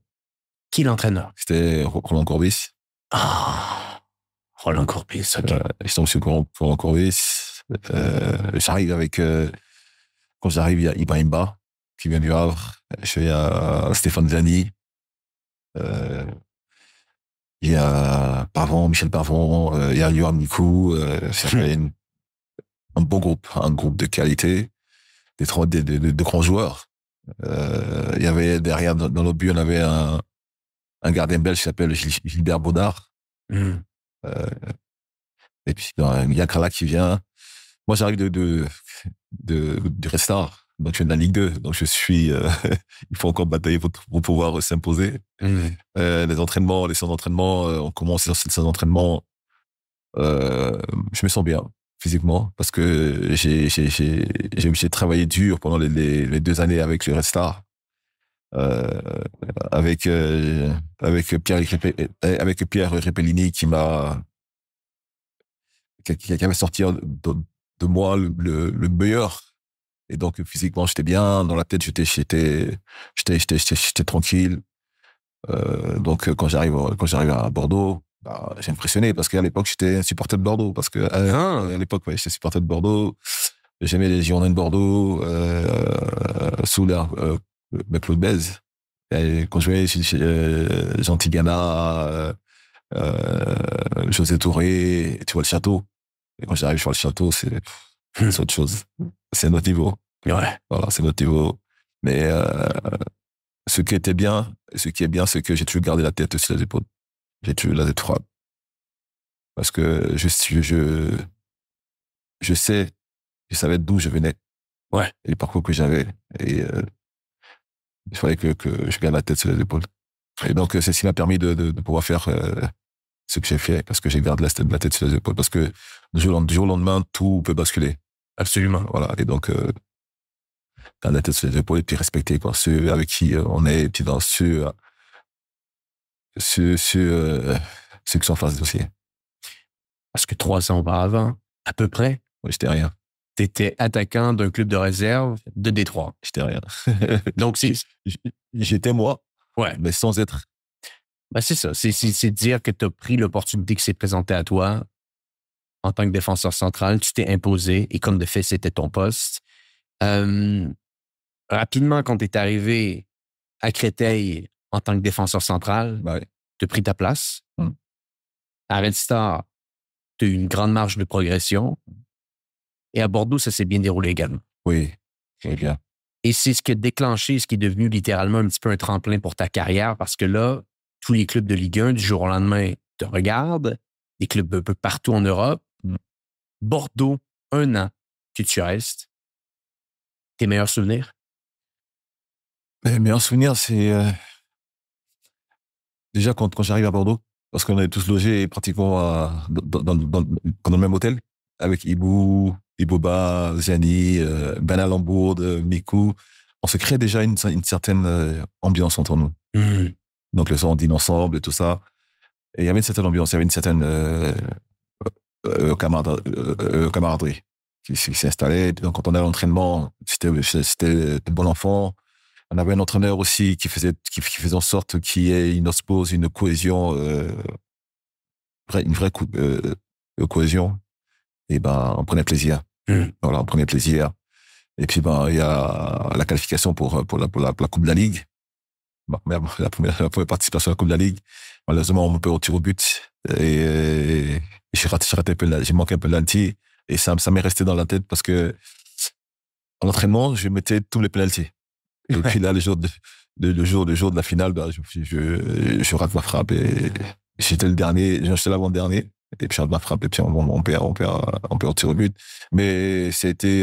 Qui est l'entraîneur? C'était Roland Courbis. Ah, Roland Courbis, OK. Je tombe sur Roland Courbis. J'arrive quand j'arrive, il y a Ibrahim Ba, qui vient du Havre. Il y a Stéphane Zani. Il y a Michel Pavon. Il y a Yoann Mikou. C'est un bon groupe, un groupe de qualité, de grands joueurs. Il y avait derrière, dans nos buts, on avait un gardien belge qui s'appelle Gilbert Baudard. Et puis, il y a Krala qui vient. Moi, j'arrive du Red Star, donc je viens de la Ligue 2. Donc, il faut encore batailler pour pouvoir s'imposer. Les entraînements, les séances d'entraînement, on commence sur ces entraînements. Je me sens bien physiquement parce que j'ai travaillé dur pendant les 2 années avec le Red Star. Avec Pierre Repellini qui avait sorti de moi le meilleur. Et donc, physiquement, j'étais bien. Dans la tête, j'étais tranquille. Donc, quand j'arrive à Bordeaux, j'ai impressionné parce qu'à l'époque, j'étais un supporter de Bordeaux. Parce que, à l'époque, j'étais supporter de Bordeaux. J'aimais les Girondins de Bordeaux, sous l'ère, Claude Bèze. Et quand je voyais Jean Tigana, José Touré, tu vois le château. Et quand j'arrive sur le château, c'est autre chose. C'est notre niveau. Ouais. Voilà, c'est notre niveau. Mais ce qui est bien, c'est que j'ai toujours gardé la tête sur les épaules. J'ai toujours la tête froide. Parce que je savais d'où je venais. Ouais. Et le parcours que j'avais. Et il fallait que je garde la tête sur les épaules. Et donc, c'est ce qui m'a permis de pouvoir faire ce que j'ai fait, parce que j'ai gardé la tête sur les épaules. Parce que du jour au lendemain, tout peut basculer. Absolument. Voilà. Et donc, garder la tête sur les épaules et puis respecter ceux avec qui on est, et puis dans ceux qui sont en face du dossier. Parce que 3 ans auparavant, à peu près, j'étais rien. T'étais attaquant d'un club de réserve de Détroit. J'étais rien. Donc, j'étais moi, ouais, mais sans être. Ben, c'est ça. C'est dire que tu as pris l'opportunité qui s'est présentée à toi en tant que défenseur central. Tu t'es imposé et comme de fait, c'était ton poste. rapidement, quand tu es arrivé à Créteil en tant que défenseur central, Ouais. tu as pris ta place. Mm. À Red Star, tu as eu une grande marge de progression. Et à Bordeaux, ça s'est bien déroulé également. Oui, bien. Et c'est ce qui a déclenché, ce qui est devenu littéralement un petit peu un tremplin pour ta carrière, parce que là, tous les clubs de Ligue 1, du jour au lendemain, te regardent, des clubs un peu partout en Europe. Mm. Bordeaux, 1 an que tu restes. Tes meilleurs souvenirs? Mes meilleurs souvenirs, c'est déjà quand j'arrive à Bordeaux, parce qu'on est tous logés pratiquement dans le même hôtel, avec Iboba, Ziani, Ben Alambourd, Mikou. On se crée déjà une certaine ambiance entre nous. Mm. Donc le soir, on dîne ensemble et tout ça. Et il y avait une certaine ambiance, il y avait une certaine camaraderie qui s'est installée. Donc quand on est à l'entraînement, c'était bon enfant. On avait un entraîneur aussi qui faisait en sorte qu'il y ait une osmose, une cohésion, une vraie cohésion. Et ben, on prenait plaisir. Mm. Voilà, on prenait plaisir. Et puis, ben, il y a la qualification pour la Coupe de la Ligue. Bon, la première participation à la Coupe de la Ligue. Malheureusement, on peut au tir au but. Et j'ai manqué un penalty. Et ça m'est resté dans la tête parce que, en entraînement, je mettais tous les penalties. Et puis là, le jour de la finale, ben, je rate ma frappe et j'étais le dernier, j'étais l'avant-dernier. Et puis je rate ma frappe et puis on perd au tir au but. Mais c'était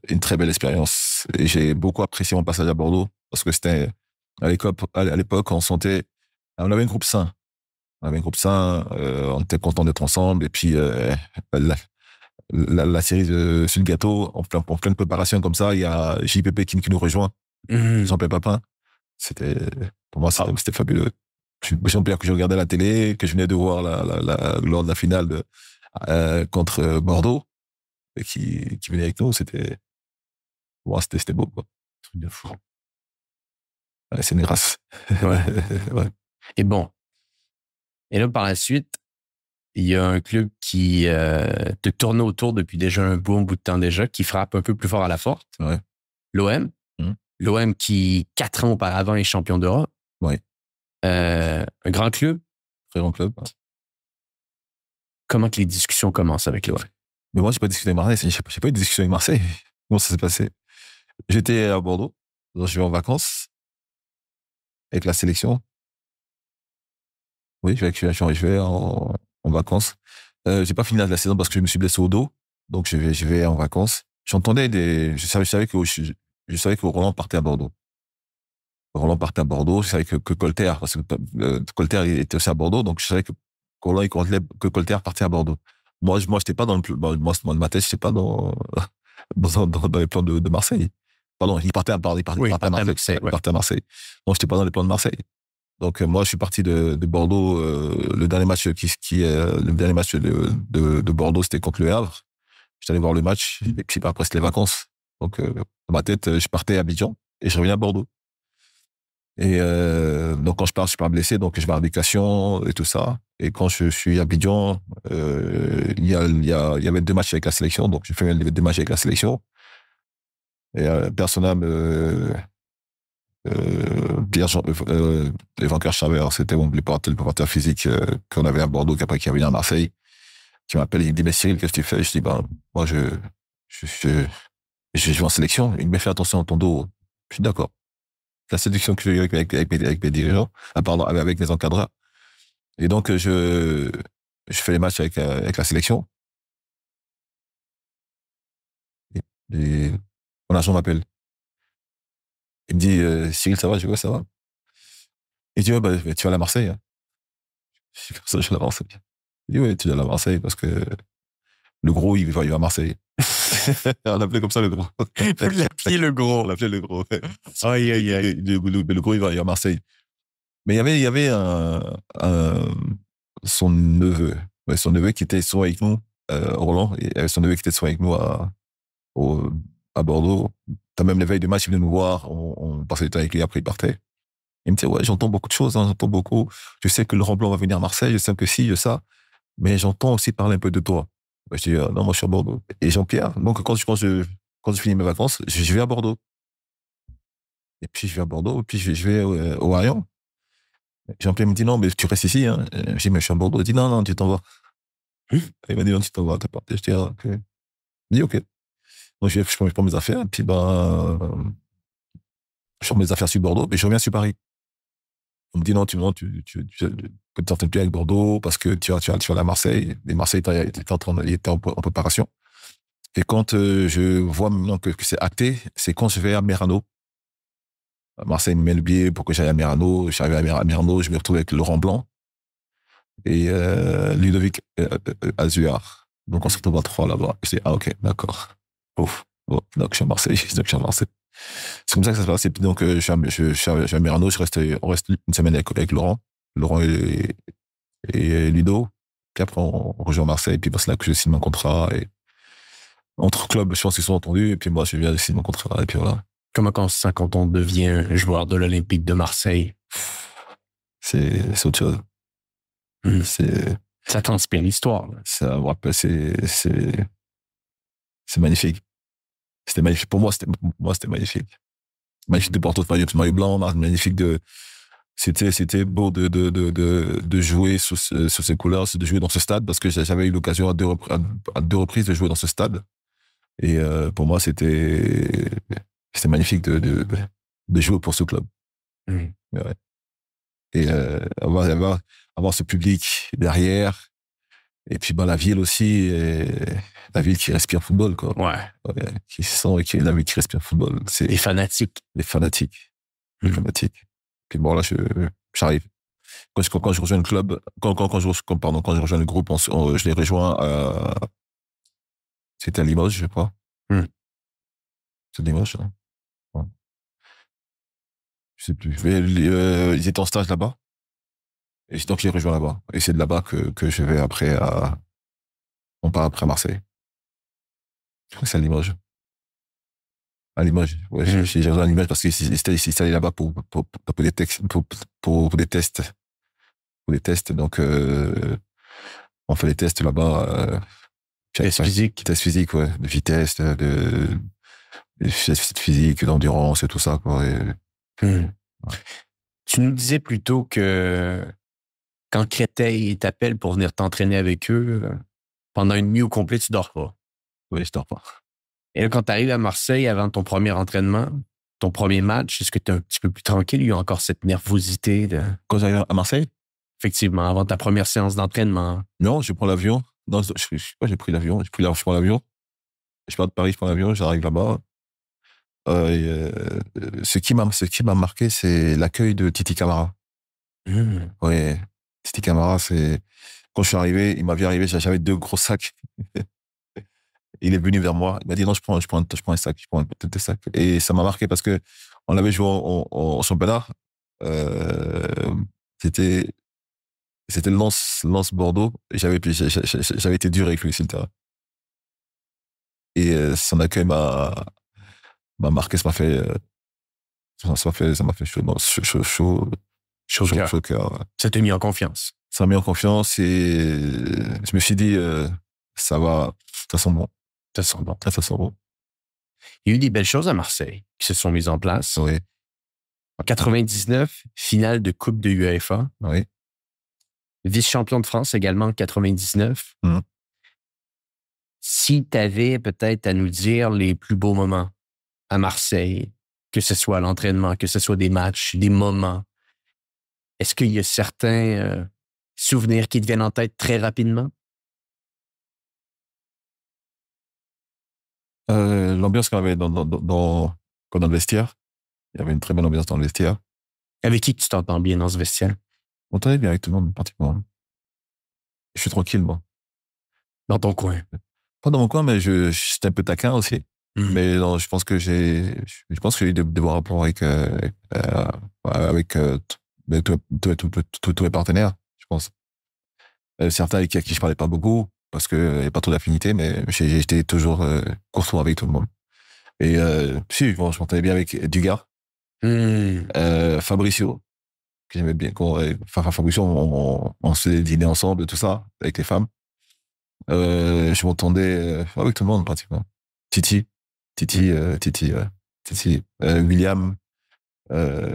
une très belle expérience. Et j'ai beaucoup apprécié mon passage à Bordeaux parce que c'était, à l'époque, on avait un groupe sain. On avait un groupe sain, on était content d'être ensemble. Et puis, la série sur le gâteau, en pleine préparation comme ça, il y a JPP qui nous rejoint. Jean-Pierre Papin. Pour moi, c'était fabuleux. Jean-Pierre que je regardais à la télé, que je venais de voir lors de la finale contre Bordeaux, et qui venait avec nous, c'était beau, quoi. Truc de fou. Ouais, c'est une grâce. Ouais. Ouais. Et bon. Et là, par la suite, il y a un club qui te tourne autour depuis déjà un bon bout de temps déjà, qui frappe un peu plus fort à la porte. Ouais. L'OM. L'OM qui, 4 ans auparavant, est champion d'Europe. Oui. Un grand club. Très grand club. Comment que les discussions commencent avec l'OM? Mais moi, j'ai pas discuté avec Marseille. J'ai pas eu de discussion avec Marseille. Comment ça s'est passé? J'étais à Bordeaux. Donc je vais en vacances. Avec la sélection. Oui, je vais en vacances. J'ai pas fini la saison parce que je me suis blessé au dos. Donc je vais en vacances. Je savais que Roland partait à Bordeaux. Je savais que Colter, parce que Colter était aussi à Bordeaux, donc je savais que Roland et Colter partaient à Bordeaux. Moi, j'étais pas dans ma tête, j'étais pas dans les plans de Marseille. Pardon, il partait à Marseille. Il partait à Marseille. Donc, j'étais pas dans les plans de Marseille. Donc, moi, je suis parti de Bordeaux. Le dernier match de Bordeaux, c'était contre le Havre. J'étais allé voir le match, et puis après, c'était les vacances. Donc, dans ma tête, je partais à Abidjan et je revenais à Bordeaux. Et donc, quand je pars blessé, donc je vais à l'éducation et tout ça. Et quand je suis à Abidjan, il y avait 2 matchs avec la sélection, donc j'ai fait 2 matchs avec la sélection. Et Persona les vainqueurs Chavert, c'était le préparateur physique qu'on avait à Bordeaux, qui est venu à Marseille, qui m'appelle, il me dit, mais Cyril, qu'est-ce que tu fais? Je dis, moi, je joue en sélection. Il me fait attention à ton dos. Je suis d'accord. La séduction que j'ai eue avec mes dirigeants, pardon, avec mes encadreurs. Et donc, je fais les matchs avec la sélection. Et mon agent m'appelle. Il me dit, Cyril, ça va? Je dis, ouais, ça va. Il dit, ouais, bah, tu vas à la Marseille. Hein. Je dis, comme ça, je vais à la Marseille. Il dit, ouais, tu vas à la Marseille parce que le gros, il va à Marseille. On l'appelait comme ça, le gros. Vous l'appeliez le gros. On l'appelait le gros. Aïe, aïe, aïe. Le gros, il va à Marseille. Mais il y avait son neveu. Ouais, son neveu qui était souvent avec nous, Roland, il y avait son neveu qui était souvent avec nous à Bordeaux. T'as même les veilles de match, il venait nous voir, on passait du temps avec lui, après il partait. Il me disait, ouais, j'entends beaucoup de choses, hein, j'entends beaucoup. Je sais que Laurent Blanc va venir à Marseille, je sais que si, ça, mais j'entends aussi parler un peu de toi. Je dis, non, moi je suis à Bordeaux. Et Jean-Pierre, donc quand je finis mes vacances, je vais à Bordeaux. Et puis, je vais à Bordeaux, et puis je vais au Hayon. Jean-Pierre me dit, non, mais tu restes ici. Hein. Je dis, mais je suis à Bordeaux. Il dit, non, non, tu t'en vas. Il m'a dit, non, tu t'en vas, t'es parti. Je dis, ah, ok. Il dit, ok. Donc, je prends mes affaires, et puis, je prends mes affaires sur Bordeaux, et je reviens sur Paris. On me dit, non, tu ne t'entends plus avec Bordeaux, parce que tu vas à Marseille. Et Marseille, il était en préparation. Et quand je vois maintenant que c'est acté, c'est quand je vais à Merano. Marseille me met le billet pour que j'aille à Merano. J'arrive à Merano, je me retrouve avec Laurent Blanc et Ludovic Azuard. Donc on se retrouve à trois là-bas. Je dis, ah ok, d'accord. Ouf. Bon, donc je suis à Marseille. C'est comme ça que ça se passe. Et puis donc je suis à Merano, on reste une semaine avec Laurent. Laurent et Ludo. Puis après on rejoint Marseille. Et puis c'est là que je signe mon contrat. Et entre clubs, je pense qu'ils sont entendus. Et puis moi, je viens de signer mon contrat. Et puis voilà. Comment on se sent quand on devient joueur de l'Olympique de Marseille? C'est autre chose. Ça transpire l'histoire. Ça me rappelle, c'est magnifique. C'était magnifique. Pour moi, c'était magnifique. Magnifique de porter le maillot blanc, magnifique c'était beau de jouer sur ces couleurs, de jouer dans ce stade, parce que j'avais eu l'occasion à deux reprises de jouer dans ce stade. Et pour moi, c'était magnifique de jouer pour ce club. Ouais. Et avoir ce public derrière, et puis la ville aussi, la ville qui respire football, quoi. Ouais. Qui sent la ville qui respire football. C'est les fanatiques. Les fanatiques. Puis bon, là, j'arrive. Quand je rejoins le club, quand je rejoins le groupe, je les rejoins c'était à Limoges, je crois. C'est Limoges, hein. Ouais. Je sais plus. Mais, ils étaient en stage là-bas. Et donc, je les rejoins là-bas. Et c'est de là-bas que je vais après on part après à Marseille. Je crois que c'est à Limoges. À Limoges. Ouais, j'ai rejoint à Limoges parce qu'ils étaient installés là-bas pour des tests, pour des tests. Pour des tests. Donc, on fait les tests là-bas. Tests physiques. Tests physiques, ouais. De vitesse, de physique, d'endurance et tout ça, quoi. Ouais. Tu nous disais plutôt que quand Créteil t'appelle pour venir t'entraîner avec eux, pendant une nuit au complet, tu dors pas. Oui, je dors pas. Et là, quand tu arrives à Marseille, avant ton premier entraînement, ton premier match, est-ce que tu es un petit peu plus tranquille? Il y a encore cette nervosité de... Quand j'arrive à Marseille? Effectivement, avant ta première séance d'entraînement. Non, je prends l'avion. Non, je sais pas, j'ai pris l'avion. Je prends l'avion. Je pars de Paris, je prends l'avion, j'arrive là-bas. Ce qui m'a marqué, c'est l'accueil de Titi Camara. Ouais. Titi Camara, quand je suis arrivé, il m'a vu arriver, j'avais 2 gros sacs. Il est venu vers moi. Il m'a dit, non, je prends un sac, je prends un sac. Et ça m'a marqué parce que on avait joué en championnat. C'était le Lens Bordeaux. Et j'avais été dur avec lui sur le terrain. Et son accueil m'a marqué, ça m'a fait chaud au cœur. Ça t'a mis en confiance. Ça m'a mis en confiance et je me suis dit, ça va, ça sent bon. Ça sent bon. Ça sent bon. Il y a eu des belles choses à Marseille qui se sont mises en place. Oui. En 99, finale de Coupe de UEFA. Oui. Vice-champion de France également en 99. Si tu avais peut-être à nous dire les plus beaux moments à Marseille, que ce soit à l'entraînement, que ce soit des matchs, des moments, est-ce qu'il y a certains souvenirs qui te viennent en tête très rapidement? L'ambiance qu'on avait dans le vestiaire. Il y avait une très bonne ambiance dans le vestiaire. Avec qui tu t'entends bien dans ce vestiaire? On t'entendait bien avec tout le monde, pratiquement. Je suis tranquille, moi. Dans ton coin? Pas dans mon coin, mais j'étais un peu taquin aussi. Mais non, je pense que j'ai eu des bons rapports avec tous les partenaires, je pense. Certains avec qui je parlais pas beaucoup, parce qu'il n'y avait pas trop d'affinité, mais j'étais toujours courtois avec tout le monde. Et si, bon, je m'entendais bien avec Dugas, Fabricio, que j'aimais bien. Fabricio, on se dînait ensemble, tout ça, avec les femmes. Je m'entendais avec tout le monde, pratiquement. Titi, William, Euh,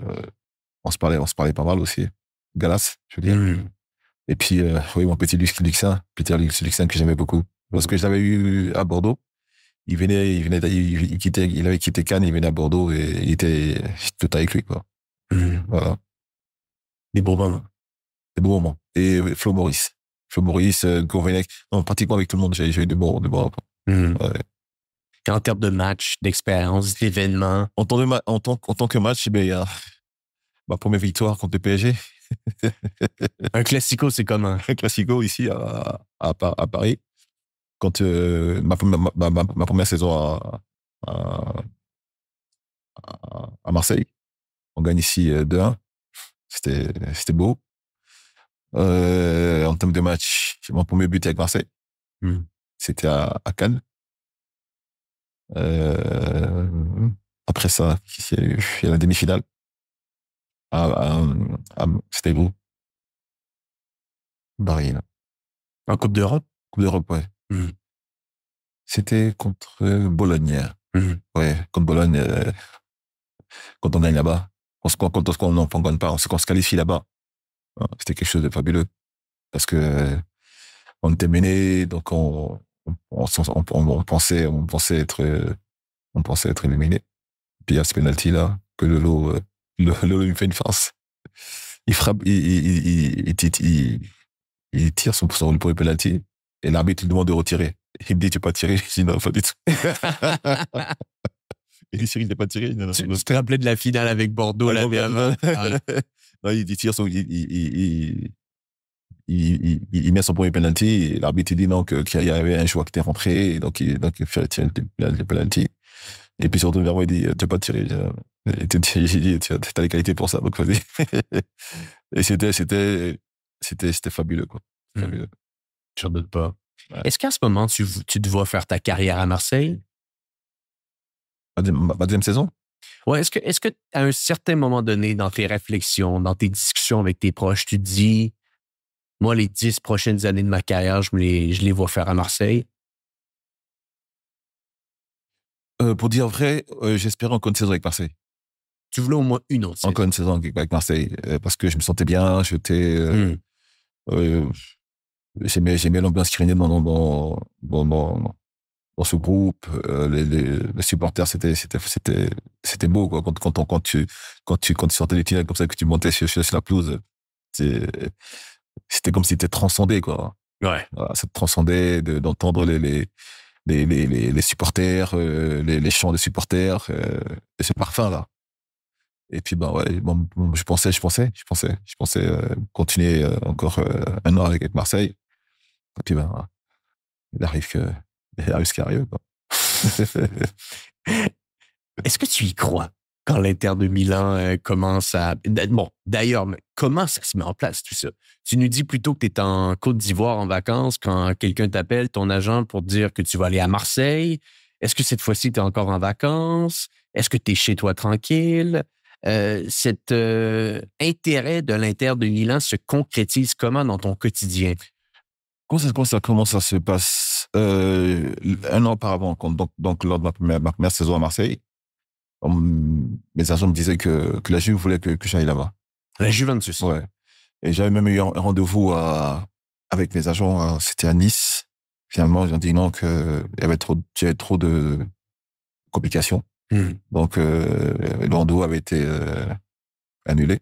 on se parlait pas mal aussi. Galas, je veux dire. Mhm. Et puis, oui, mon petit Luxin, Peter Luxin que j'aimais beaucoup. Parce que je l'avais eu à Bordeaux. Il avait quitté Cannes, il venait à Bordeaux et il était tout avec lui, quoi. Mhm. Voilà. Des beaux moments. Des beaux moments. Et Flo Maurice. Flo Maurice, Gourvenec. Non, pratiquement avec tout le monde, j'ai eu de bons rapports. Mhm. Ouais. En termes de match, d'expérience, d'événements. En tant que match, ben, il y a ma première victoire contre le PSG. Un classico, c'est comment? Un classico ici à Paris. Quand ma première saison à, à Marseille. On gagne ici 2-1. C'était beau. En termes de match, mon premier but avec Marseille, Mhm. c'était à Cannes. Euh, Après ça, il y a la demi-finale. C'était où? Paris, là. En Coupe d'Europe? Coupe d'Europe, ouais. Mhm. C'était contre Bologne. Mhm. Ouais, contre Bologne, quand on gagne là-bas. On gagne pas, on se qualifie là-bas. Hein, c'était quelque chose de fabuleux. Parce que on était mené, donc on pensait être éliminé. Puis il y a ce penalty-là, que Lolo lui fait une farce. Il frappe, il tire son premier penalty, et l'arbitre lui demande de retirer. Il me dit, tu peux pas tirer? Je dis, non, pas du tout. Il dit, Cyril, t'as pas tiré? Non, non, non. Tu te rappelais de la finale avec Bordeaux Ah, l'année avant? Ah, non, il tire il met son premier penalty, et l'arbitre dit non, qu'il y avait un joueur qui était rentré, donc il fait tirer le penalty. Et puis surtout vers moi, il dit, tu n'as pas tiré. J'ai dit, tu as les qualités pour ça, donc vas-y. Et c'était fabuleux, quoi. mhm. Fabuleux. Je ne doute pas. Ouais. Est-ce qu'à ce moment, tu te vois faire ta carrière à Marseille? Ma deuxième saison? Ouais, est-ce que à un certain moment donné, dans tes réflexions, dans tes discussions avec tes proches, tu te dis, moi, les 10 prochaines années de ma carrière, je les vois faire à Marseille? Pour dire vrai, j'espérais encore une saison avec Marseille. Tu voulais au moins une autre saison. Encore une saison avec Marseille, parce que je me sentais bien, Hmm. euh, j'aimais l'ambiance qui régnait dans ce groupe. Les supporters, c'était beau, quoi. Quand tu sortais des tunnels comme ça, que tu montais sur la pelouse, c'est- c'était comme si tu étais transcendé, quoi. Ouais. Voilà, ça te transcendait d'entendre les supporters, les chants des supporters, et ce parfum-là. Et puis, bah ouais, bon, je pensais continuer encore un an avec Marseille. Et puis, ben, il arrive ce qui arrive, quoi. Est-ce que tu y crois quand l'Inter de Milan commence à... Bon, d'ailleurs, mais comment ça se met en place, tout ça? Tu nous dis plutôt que tu es en Côte d'Ivoire en vacances quand quelqu'un t'appelle, ton agent, pour te dire que tu vas aller à Marseille. Est-ce que cette fois-ci, tu es encore en vacances? Est-ce que tu es chez toi tranquille? Cet intérêt de l'Inter de Milan se concrétise comment dans ton quotidien? Comment ça se passe? Un an auparavant, donc lors de ma première saison à Marseille, mes agents me disaient que la Juve voulait que j'aille là-bas. La Juventus. Ouais. Et j'avais même eu un rendez-vous avec mes agents, c'était à Nice. Finalement, ils ont dit non, il y avait trop de complications. Hmm. Donc, le rendez-vous avait été annulé.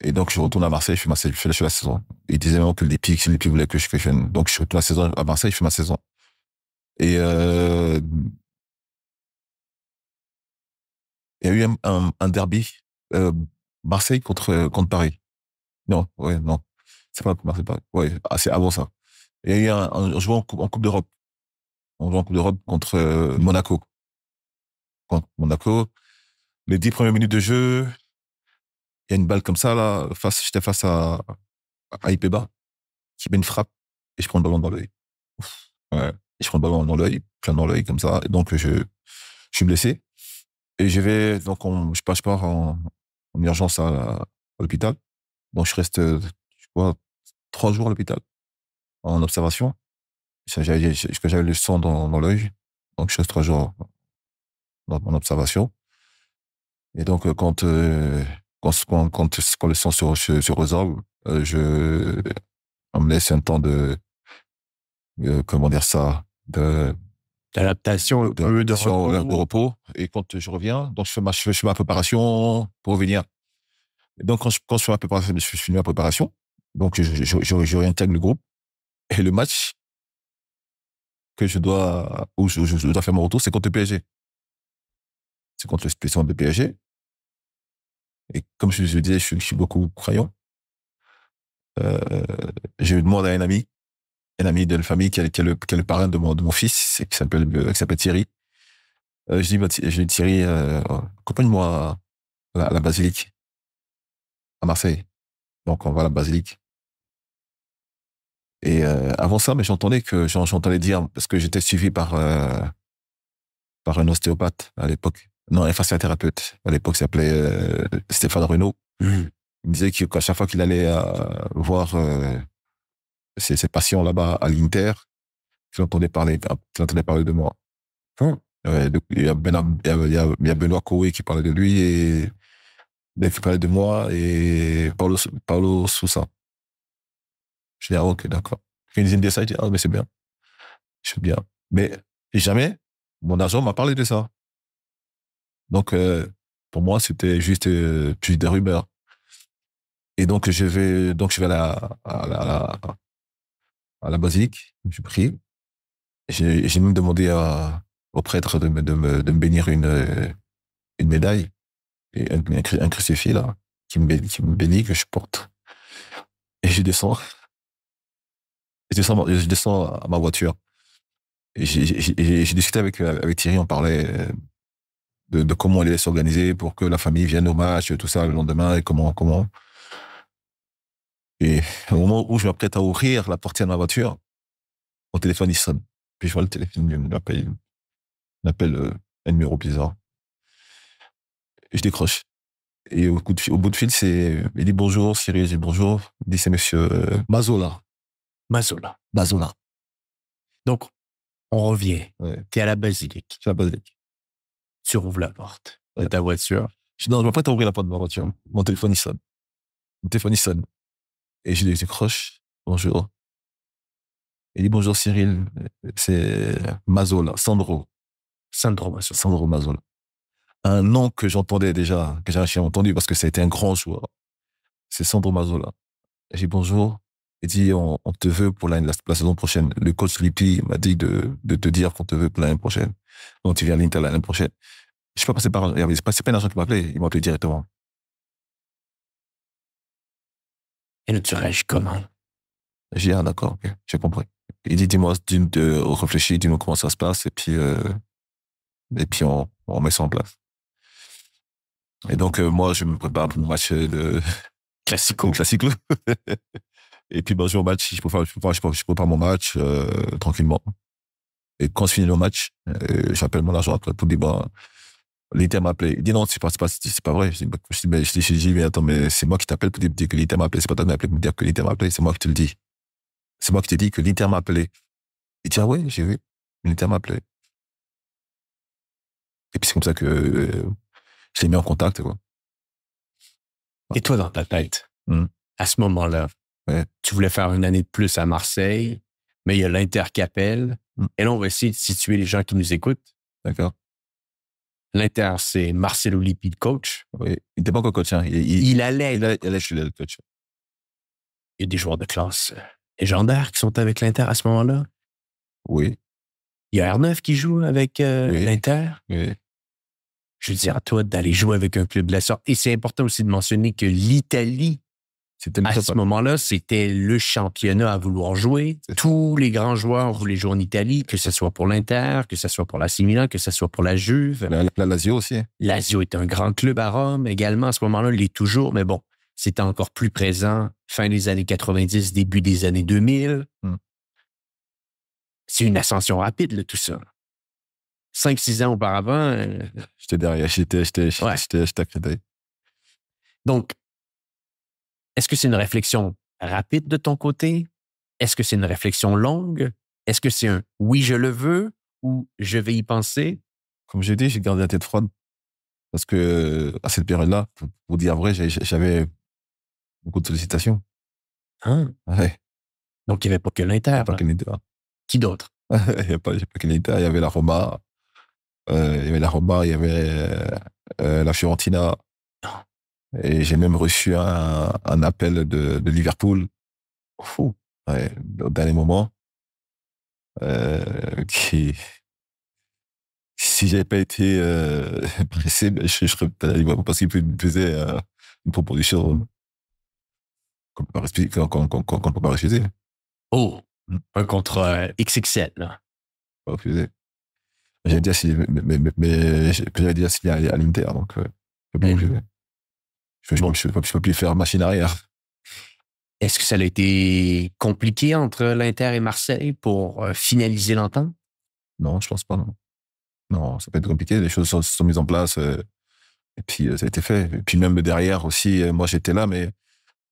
Et donc, je retourne à Marseille, je fais la saison. Ils disaient non que les Pics voulaient que je vienne. Donc, je retourne la saison à Marseille, je fais ma saison. Et il y a eu un derby, euh, Marseille contre Paris. Non, ouais, non. C'est pas Marseille, Paris. Ouais, c'est avant ça. Il y a eu on jouait en Coupe d'Europe. On jouait en Coupe d'Europe contre Monaco. Contre Monaco. Les 10 premières minutes de jeu, il y a une balle comme ça, là, j'étais face à Ipeba, qui met une frappe, et je prends le ballon dans l'œil. Ouais. Et je prends le ballon dans l'œil, plein dans l'œil, comme ça. Et donc, je suis blessé. Et je pars en urgence à l'hôpital. Donc, je reste, je crois, 3 jours à l'hôpital, en observation. J'avais le sang dans l'œil. Donc, je reste 3 jours en observation. Et donc, quand le son se résorbe, on me laisse un temps comment dire ça, D'adaptation, un peu de de repos. repos. Et quand je reviens, donc je fais ma préparation pour revenir. Et donc, quand je fais ma préparation, je finis ma préparation. Donc, je réintègre le groupe. Et le match où je dois faire mon retour, c'est contre le PSG. C'est contre le PSG. Et comme je disais, je suis beaucoup croyant. Euh, je demande à un ami de la famille qui est le parrain de mon fils, qui s'appelle Thierry. Je dis Thierry, accompagne-moi à la basilique, à Marseille. Donc, on va à la basilique. Et avant ça, mais j'entendais dire, parce que j'étais suivi par un ostéopathe à l'époque. Non, un fasciathérapeute. À l'époque, il s'appelait Stéphane Renaud. Mmh. Il me disait qu'à chaque fois qu'il allait voir ses patients là-bas à l'Inter, qu'il entendait parler de moi. Hum. Il y a Benoît Coué qui parlait de lui et qui parlait de moi et Paulo Sousa. Je dis, ah, ok, d'accord. Quand ils me disaient ça, je dis, ah, mais c'est bien. Je suis bien. Mais jamais mon agent m'a parlé de ça. Donc, pour moi, c'était juste des rumeurs. Et donc, je vais à la basilique, je prie. J'ai même demandé au prêtre de me bénir une médaille et un crucifix, là, qui me bénit, que je porte. Et je descends à ma voiture. Et j'ai discuté avec Thierry, on parlait de comment elle allait s'organiser pour que la famille vienne au match, tout ça, le lendemain, et comment. Et au moment où je m'apprête à ouvrir la portière de ma voiture, mon téléphone, il sonne. Puis je vois le téléphone, il m'appelle un numéro bizarre. Et je décroche. Et au bout de fil, il dit bonjour, Cyril, je dis bonjour. Il dit c'est monsieur Mazola. Mazola. Mazola. Donc, on revient. Ouais. Tu es à la basilique. C'est la basilique. Tu rouvres la porte de Ouais. ta voiture. Je dis non, je m'apprête à ouvrir la porte de ma voiture. Mon téléphone, il sonne. Mon téléphone, il sonne. Et je décroche. Bonjour. Il dit bonjour, Cyril. C'est Mazola, Sandro Mazola. Sandro Mazola. Un nom que j'entendais déjà, que j'ai entendu parce que ça a été un grand joueur. C'est Sandro Mazola. J'ai dit bonjour. Il dit on te veut pour la saison prochaine. Le coach Lippi m'a dit de te dire qu'on te veut pour l'année prochaine. Donc tu viens à l'Inter l'année prochaine. Je suis pas passé par, c'est pas un agent qui m'a appelé, il m'a appelé directement. Et là, tu réagis comment? J'ai dit, ah, d'accord, ok, j'ai compris. Il dit, réfléchis, dis-moi comment ça se passe, et puis on met ça en place. Et donc, moi, je me prépare pour mon match Classico. classique. Et puis, je vais au match, je prépare mon match, tranquillement. Et quand je finis le match, j'appelle mon agent après pour dire, l'Inter m'a appelé. Il dit non, c'est pas vrai. Je dis, mais attends, mais c'est moi qui t'appelle pour te dire que l'Inter m'a appelé. C'est pas toi qui m'appelle pour me dire que l'Inter m'a appelé. C'est moi qui te le dis. C'est moi qui te dis que l'Inter m'a appelé. Il dit, ah ouais, j'ai vu. L'Inter m'a appelé. Et puis c'est comme ça que je l'ai mis en contact, quoi. Et toi, dans ta tête, Mmh. à ce moment-là, Ouais. tu voulais faire une année de plus à Marseille, mais il y a l'Inter qui appelle. Mmh. Et là, on va essayer de situer les gens qui nous écoutent. D'accord. L'Inter, c'est Marcelo Lippi, le coach. Oui. Il n'était pas encore coach, hein. Il allait. Il allait chez le coach. Il y a des joueurs de classe légendaires qui sont avec l'Inter à ce moment-là. Oui. Il y a R9 qui joue avec Oui. l'Inter. Oui. Je veux dire à toi d'aller jouer avec un club de la sorte. Et c'est important aussi de mentionner que l'Italie, C'était à ce moment-là, c'était le championnat à vouloir jouer. Tous les grands joueurs voulaient jouer en Italie, que ce soit pour l'Inter, que ce soit pour l'AC Milan, que ce soit pour la Juve. La Lazio aussi. Lazio est un grand club à Rome également. À ce moment-là, il l'est toujours, mais bon, c'était encore plus présent fin des années 90, début des années 2000. Mmh. C'est une ascension rapide, là, tout ça. 5-6 ans auparavant. J'étais derrière, j'étais accrédité. Donc, est-ce que c'est une réflexion rapide de ton côté? Est-ce que c'est une réflexion longue? Est-ce que c'est un « oui, je le veux » ou « je vais y penser » Comme j'ai dit, j'ai gardé la tête froide. Parce que à cette période-là, pour dire vrai, j'avais beaucoup de sollicitations. Hein? Ouais, Donc, il n'y avait pas que l'Inter. il n'y a pas Là. que l'Inter. Qui d'autre? Il n'y a pas que l'Inter, il y avait la Roma, il y avait la Roma, il y avait la Fiorentina. Et j'ai même reçu un appel de Liverpool. Fou. Ouais, au dernier moment. Qui, si j'avais pas été pressé, ben, je serais peut-être allé voir parce qu'il me faisait une proposition qu'on ne peut pas refuser. Oh, Hmm. un contrat XXL. Là. Pas refuser. J'avais déjà signé, mais j'avais déjà signé à l'Inter, donc je peux pas refuser. Je peux plus faire machine arrière. Est-ce que ça a été compliqué entre l'Inter et Marseille pour finaliser l'entente? Non, je pense pas, non. Non, ça peut être compliqué. Les choses sont mises en place et puis ça a été fait. Et puis même derrière aussi, moi j'étais là, mais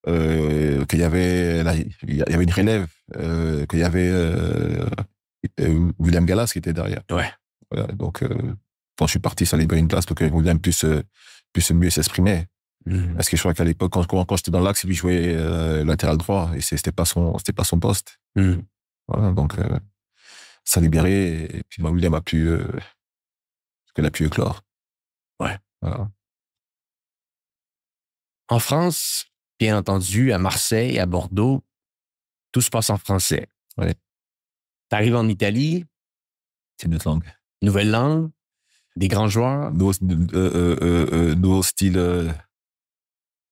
qu'il y avait il y avait une relève, qu'il y avait William Gallas qui était derrière. Ouais. Voilà, donc quand je suis parti, ça libérait une place pour que William puisse mieux s'exprimer. Parce que je crois qu'à l'époque, quand j'étais dans l'axe, lui jouait latéral droit et c'était pas son poste. Voilà, donc ça libérait et puis William a pu qu'elle a pu éclore. Ouais. Voilà. En France, bien entendu, à Marseille, à Bordeaux, tout se passe en français. Ouais. T'arrives en Italie, C'est une autre langue. nouvelle langue, des grands joueurs. Nouveau style,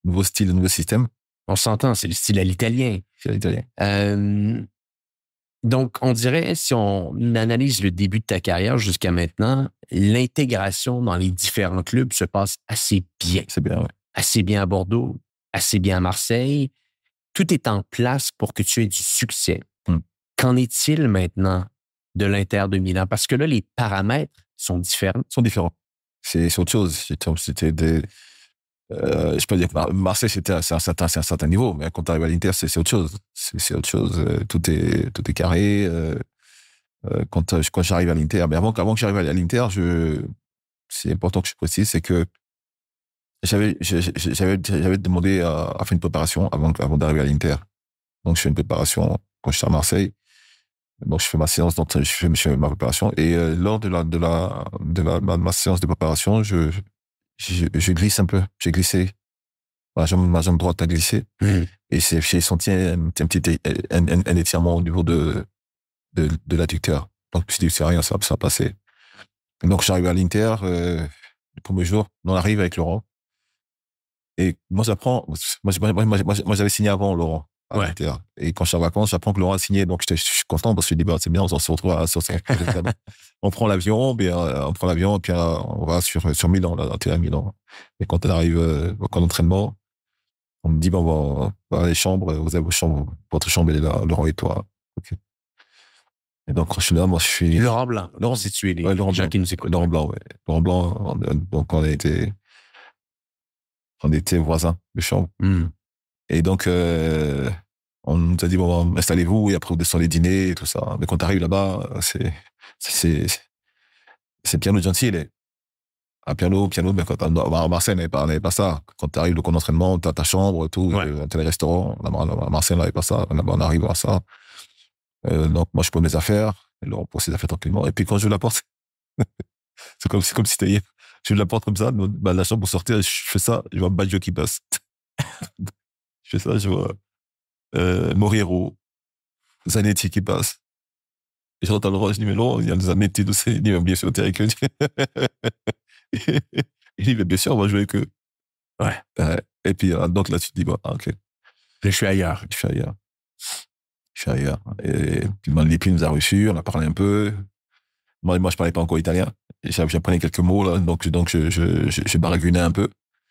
nouveau système. On s'entend, c'est le style à l'italien. C'est l'italien. Donc, on dirait, si on analyse le début de ta carrière jusqu'à maintenant, l'intégration dans les différents clubs se passe assez bien. C'est bien, ouais. Assez bien à Bordeaux, assez bien à Marseille. Tout est en place pour que tu aies du succès. Qu'en est-il maintenant de l'Inter de Milan? Parce que là, les paramètres sont différents. Ils sont différents. C'est autre chose. C'était des... je peux dire que Marseille, c'est un certain niveau, mais quand tu arrives à l'Inter, c'est autre chose. C'est autre chose. Tout est carré. Quand j'arrive à l'Inter, mais avant que j'arrive à l'Inter, c'est important que je précise, c'est que j'avais demandé à faire une préparation avant d'arriver à l'Inter. Donc, je fais une préparation quand je suis à Marseille. Donc, je fais ma séance, je fais ma préparation. Et lors de ma séance de préparation, je glisse un peu. J'ai glissé. Ma jambe droite a glissé. Et j'ai senti un petit un étirement au niveau de l'adducteur. Donc, je me suis dit, c'est rien, ça va passer. Donc, j'arrive à l'Inter, le premier jour, on arrive avec Laurent. Et moi, j'avais signé avant Laurent. Ouais. Et quand je suis en vacances, j'apprends que Laurent a signé. Donc, je suis content parce que je me dis, bah, c'est bien, on se retrouve on prend l'avion, et puis on va sur Milan, là, à Milan. Et quand on arrive au camp d'entraînement, on me dit, bon, on va dans les chambres, vous avez votre chambre, elle est là, Laurent et toi. Okay. Et donc, quand je suis là, moi, je suis... Laurent Blanc. Laurent, c'est tué les gens qui nous écoutent. Laurent Blanc, ouais. Laurent Blanc, donc on était voisins de chambre. Et donc, on nous a dit, bon, installez-vous, et après, vous descendez dîner, et tout ça. Mais quand tu arrives là-bas, c'est piano gentile. À piano, mais quand à Marseille, on n'avait pas ça. Quand tu arrives au camp d'entraînement, tu as ta chambre, tout, tu as les restaurants. À Marseille, on n'avait pas ça. Là-bas, on arrive à ça. Donc, moi, je pose mes affaires, et Laurent pose ses affaires tranquillement. Et puis, quand je la porte, c'est comme si c'était hier. Je la porte comme ça, bah, la chambre pour sortir, je fais ça, je vois Baggio qui passe. Je fais ça, je vois Moriero, Zanetti qui passe. Et je rentre à Laurent, je dis, mais Laurent, il y a Zanetti, tout ça. Il dit, bien sûr, t'es avec eux. Il dit, mais bien sûr, on va jouer avec eux. Ouais. Et puis, donc là, tu te dis, bon, ok. Je suis ailleurs. Et puis, Lippi nous a reçus, on a parlé un peu. Moi, je parlais pas encore italien. J'apprenais quelques mots, là, donc je baragouinais un peu.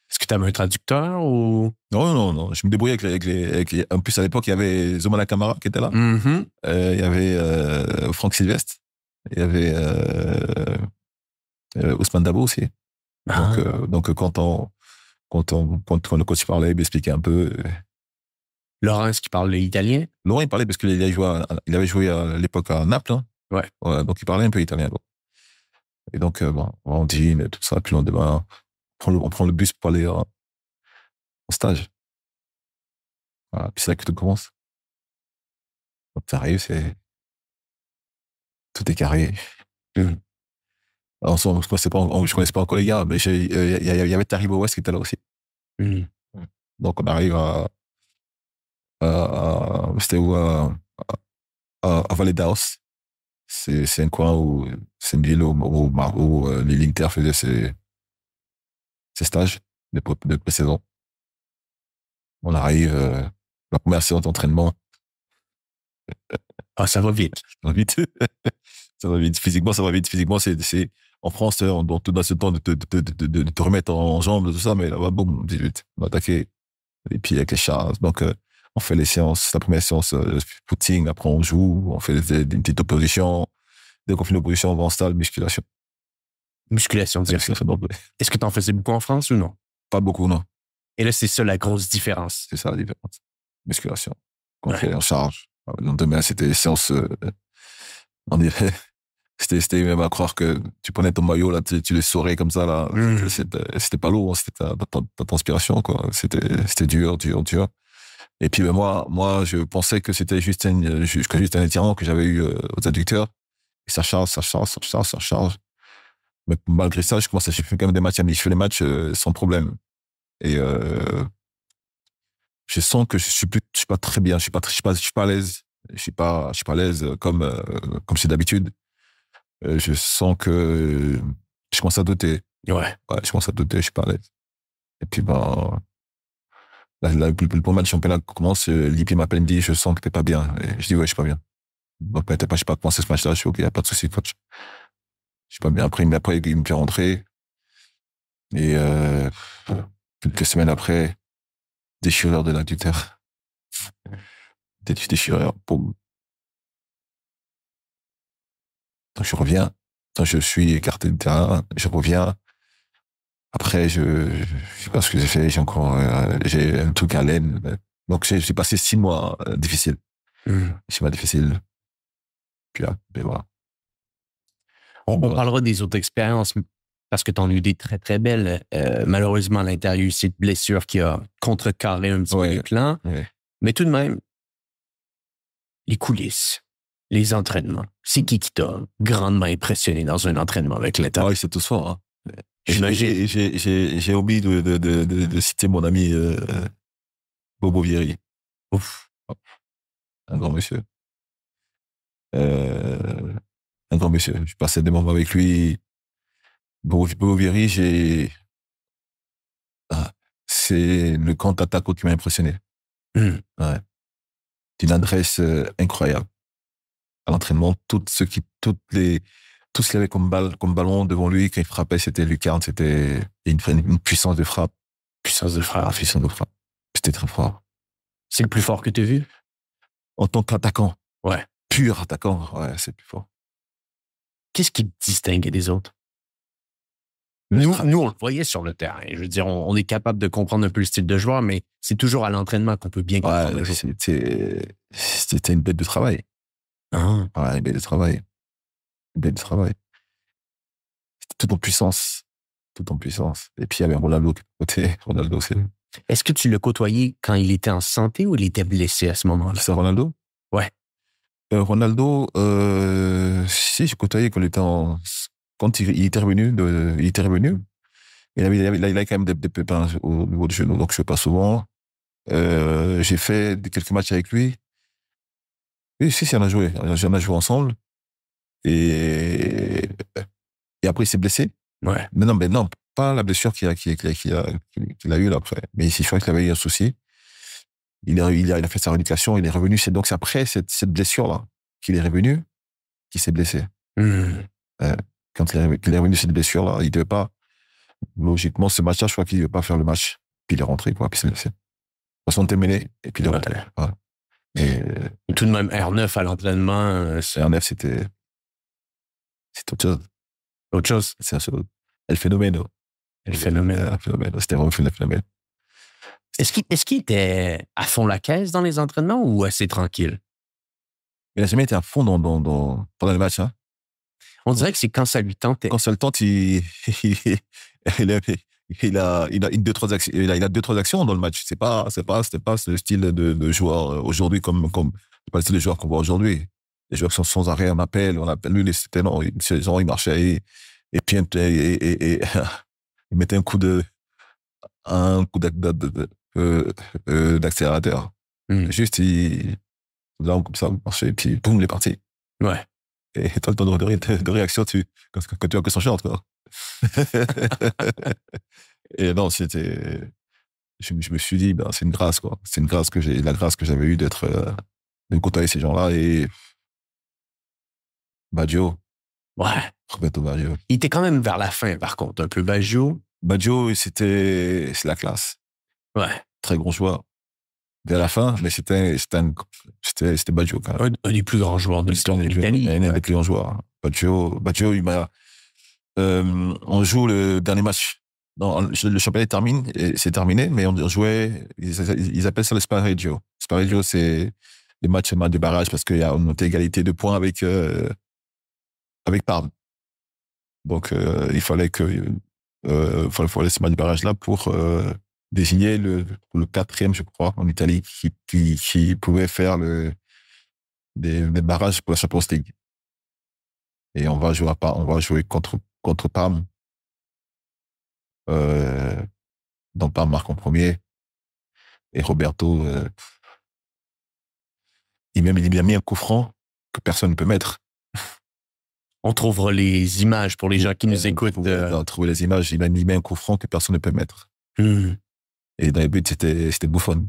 Est-ce que tu avais un traducteur ou... Non. Je me débrouillais avec les... En plus, à l'époque, il y avait Zomana Camara qui était là. Il y avait Franck Sylvestre. Il y avait Ousmane Dabo aussi. Donc, quand le coach parlait, il m'expliquait un peu. Laurent, est-ce qu'il parlait italien? Laurent, il parlait parce qu'il avait joué à l'époque à Naples. Hein. Ouais. Donc, il parlait un peu italien. Bon. Et donc, on dîne, tout ça, puis le lendemain, on prend le bus pour aller au stage. Voilà. Puis c'est là que tout commence. Quand t'arrives, tout est carré. Alors, je connaissais pas encore les gars, mais il y avait Taribo West qui était là aussi. Mm. Donc, on arrive c'était où? À Valley d'Aos. C'est un coin c'est une ville où les Linter faisaient ses stages de pré-saison. On arrive, la première séance d'entraînement. Ah, ça va vite. Ça va vite. Ça va vite. Physiquement, ça va vite. Physiquement, en France, on te donne ce temps de te remettre en jambes, tout ça, mais là-bas, boum, 18. On va attaquer. Et puis, avec les chars. Donc, on fait les séances, la première séance, footing, après on joue, on fait des petites oppositions. Dès qu'on fait une opposition, on va en salle, musculation. Musculation, Donc, est-ce que tu en faisais beaucoup en France ou non? pas beaucoup, non. Et là, c'est ça la grosse différence. C'est ça la différence. Musculation. Qu'on fait en charge. Le lendemain, c'était séance, on dirait, c'était même à croire que tu prenais ton maillot, là, tu le saurais comme ça, là. C'était pas lourd, c'était ta transpiration, quoi. C'était dur. Et puis, ben, moi, je pensais que c'était juste un étirement que j'avais eu aux adducteurs. Et ça charge. Mais malgré ça, je fais quand même des matchs, je fais les matchs sans problème. Et je sens que je suis pas très bien, je suis pas à l'aise. Je suis pas à l'aise comme c'est d'habitude. Je sens que je commence à douter. Ouais, je commence à douter, je suis pas à l'aise. Et puis, ben, le premier match du championnat commence, Lippi m'appelle, il me dit, je sens que t'es pas bien. Et je dis, ouais, je suis pas bien. Donc, je sais pas commencé ce match-là, je suis ok, y a pas de souci, coach. Je suis pas bien. Après, il me fait rentrer. Et quelques semaines après, déchirure de l'adducteur. Déchirure, boum. Donc, je reviens. Donc, je suis écarté de terrain. Je reviens. Après, je sais pas ce que j'ai fait. J'ai un truc à l'aine. Donc, j'ai passé 6 mois difficiles. 6 mois difficiles. Puis là, ben voilà. On parlera des autres expériences parce que tu en as eu des très, très belles. Malheureusement, à l'intérieur, il y a eu cette blessure qui a contrecarré un petit peu les plans. Ouais. Mais tout de même, les coulisses, les entraînements, c'est qui t'a grandement impressionné dans un entraînement avec l'État? Oui, c'est tous fort. Hein. J'imagine. J'ai oublié de citer mon ami Bobo Vieri. Ouf. Un grand monsieur. Un grand monsieur. Je passais des moments avec lui. Bobo Vieri, c'est le camp Tatako qui m'a impressionné. Ouais. D'une adresse incroyable. À l'entraînement, tout ce qu'il avait comme ballon devant lui, quand il frappait, c'était lucarne, c'était une puissance de frappe. Puissance de frappe. Puissance de frappe. C'était très fort. C'est le plus fort que tu as vu? En tant qu'attaquant. Ouais. Pur attaquant, ouais, c'est plus fort. Qu'est-ce qui te distingue des autres? Nous, on le voyait sur le terrain. Je veux dire, on est capable de comprendre un peu le style de joueur, mais c'est toujours à l'entraînement qu'on peut bien comprendre. Ouais, c'était une bête de travail. Ah. Ouais, une bête de travail. Une bête de travail. C'était tout en puissance. Tout en puissance. Et puis, il y avait Ronaldo qui était côté. Ronaldo, c'est... Est-ce que tu l'as côtoyé quand il était en santé ou il était blessé à ce moment-là? C'est Ronaldo? Ouais. Ronaldo, si, je côtoyais quand il était revenu, il avait quand même des pépins au niveau du genou, donc je ne fais pas souvent. J'ai fait quelques matchs avec lui. Oui, si, on a joué ensemble. Et après, il s'est blessé. Ouais. Mais non, pas la blessure qu'il a eue là après. Mais je crois qu'il avait eu un souci. Il a fait sa rééducation, il est revenu. Donc, c'est après cette blessure-là qu'il est revenu, qu'il s'est blessé. Quand il est revenu de cette blessure-là, il devait pas, logiquement, ce match-là, je crois qu'il ne devait pas faire le match. Puis il est rentré, quoi, puis c'est blessé. De toute façon, terminé, et puis il est rentré. Ouais. Et tout de même, R9 à l'entraînement. R9, c'était autre chose. Autre chose? C'est El Fenomeno. C'était vraiment le phénomène. Est-ce qu'il était à fond la caisse dans les entraînements ou assez tranquille? Il n'a jamais été à fond pendant le match. Hein. On dirait que c'est quand ça lui tentait. Quand ça le tente, il il a une, deux, trois actions, il a deux, trois actions dans le match. C'était pas ce style de joueur aujourd'hui c'est pas le style de joueur qu'on voit aujourd'hui. Les joueurs qui sont sans arrêt, on appelle, lui, c'était non, il marchait et puis, il mettait d'accélérateur. Juste, il comme ça, marchait, et puis, boum, il est parti. Ouais. Et toi, le temps de réaction, quand tu vois que son short, quoi. Et non, je me suis dit, ben, c'est une grâce, quoi. C'est une grâce la grâce que j'avais eue de côtoyer ces gens-là et Baggio. Ouais. Roberto Baggio. Il était quand même vers la fin, par contre, un peu Baggio. Baggio, c'est la classe. Ouais. Très gros joueur. Vers la fin, mais c'était Baggio, quand même. Un des plus grands joueurs de l'histoire de l'Italie. Un des plus grands joueurs. Baggio, on joue le dernier match. Non, le championnat termine, c'est terminé, mais on jouait, ils appellent ça le spareggio. Spareggio, c'est les matchs de barrage parce qu'on était égalité de points avec Parme. Donc, il fallait fallait ce match de barrage là pour désigner le quatrième, je crois, en Italie, qui pouvait faire des barrages pour la Champions League. Et on va jouer contre Parme. Donc Parme marque en premier. Et Roberto, il a mis un coup franc que personne ne peut mettre. On trouvera les images pour les gens qui nous écoutent. On trouver les images. Il a mis un coup franc que personne ne peut mettre. Et dans les buts, c'était Buffon.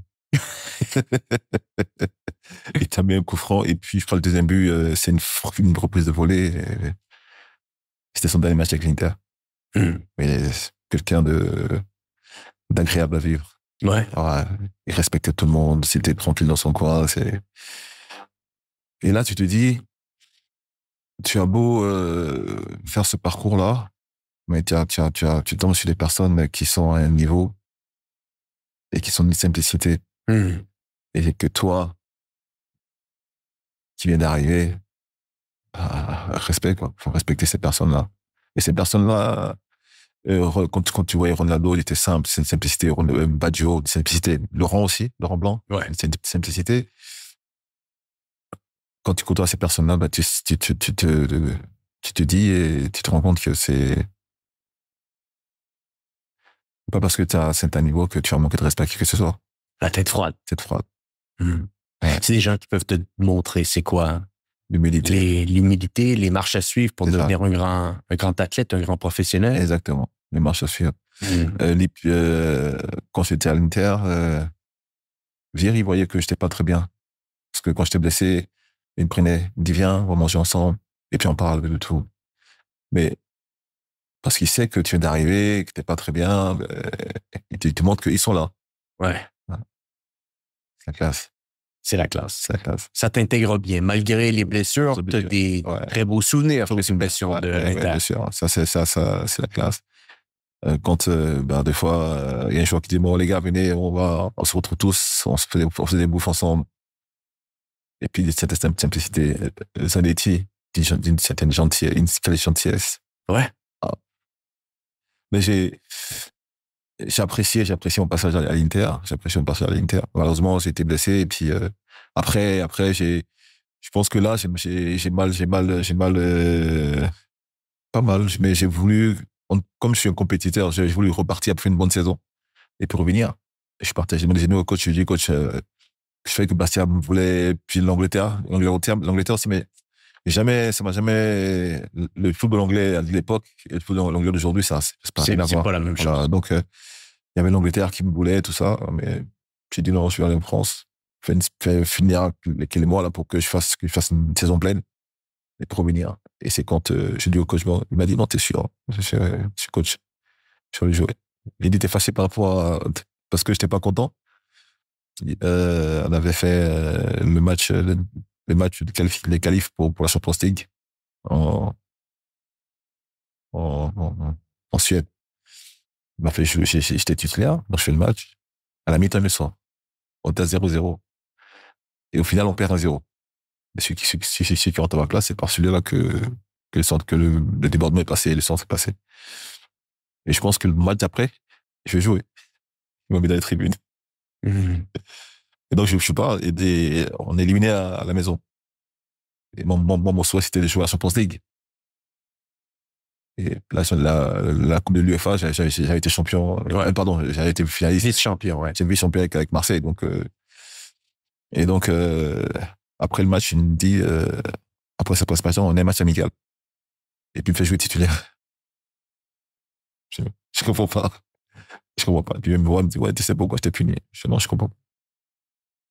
Il t'a mis un coup franc. Et puis, je crois, le deuxième but, c'est une reprise de volée. C'était son dernier match avec l'Inter. Mais quelqu'un d'agréable à vivre. Ouais. Alors, il respectait tout le monde. C'était tranquille dans son coin. Et là, tu te dis, tu as beau faire ce parcours-là, mais tu tombes sur des personnes qui sont à un niveau et qui sont d'une simplicité. Et que toi, qui viens d'arriver, respect, quoi. Faut respecter ces personnes-là. Et ces personnes-là, quand tu voyais Ronaldo, il était simple, c'est une simplicité. Baggio, une simplicité. Laurent Blanc, ouais. C'est une simplicité. Quand tu côtoies ces personnes-là, bah, tu te dis et tu te rends compte que c'est pas parce que tu as un certain niveau que tu vas manquer de respect à qui que ce soit. La tête froide. Tête froide. Ouais. C'est des gens qui peuvent te montrer c'est quoi l'humilité, les marches à suivre pour devenir un grand athlète, un grand professionnel. Exactement, les marches à suivre. Quand j'étais à l'Inter, Vieri voyait que j'étais pas très bien. Parce que quand j'étais blessé, il me dit viens, on va manger ensemble, et puis on parle de tout. Mais parce qu'il sait que tu viens d'arriver, que t'es pas très bien, il te montre qu'ils sont là. Ouais. C'est la classe. C'est la classe. C'est la classe. Ça t'intègre bien. Malgré les blessures, tu as des très beaux souvenirs sur les blessures de l'Inter. Bien sûr. Ça, c'est la classe. Quand, des fois, il y a un joueur qui dit, bon, les gars, venez, on se retrouve tous, on se fait des bouffes ensemble. Et puis, cette simplicité, Zanetti, d'une certaine gentillesse. Ouais. Mais j'ai apprécié mon passage à l'Inter. Malheureusement, j'ai été blessé. Et puis, après, je pense que là, j'ai mal, pas mal, mais j'ai voulu, comme je suis un compétiteur, j'ai voulu repartir après une bonne saison. Et pour revenir, je suis parti, j'ai dit au coach, je lui ai dit, coach, je fais que Bastia me voulait, puis l'Angleterre aussi, mais ça m'a jamais, le football anglais à l'époque et le football anglais d'aujourd'hui, c'est pas la même chose. Voilà, donc, il y avait l'Angleterre qui me voulait, tout ça, mais j'ai dit non, je vais aller en France, finir les mois là pour que je fasse une saison pleine et pour revenir. Et c'est quand j'ai dit au coach, il m'a dit non, t'es sûr, je suis coach, je vais aller jouer. Il était fâché parce que j'étais pas content. On avait fait le match les qualifs pour la Champions League en Suède. Il m'a fait jouer, j'étais titulaire, donc je fais le match. À la mi-temps, il me sort. On était à 0-0. Et au final, on perd 1-0. Et celui qui rentre à ma place, c'est par celui-là que le débordement est passé et le centre est passé. Et je pense que le match d'après, je vais jouer. Ils m'ont mis dans les tribunes. Et donc, je suis pas, on est éliminé à la maison. Et mon souhait, c'était de jouer à la Champions League. Et la Coupe de l'UEFA, j'avais été champion, pardon, j'avais été finaliste. Vice-champion, ouais. J'étais vice-champion avec Marseille, donc, après le match, il me dit, après sa prestation, on a un match amical. Et puis, il me fait jouer titulaire. Je comprends pas. Je comprends pas. Puis, il me voit, il me dit, ouais, tu sais pourquoi je t'ai puni? Je dis, non, je comprends pas.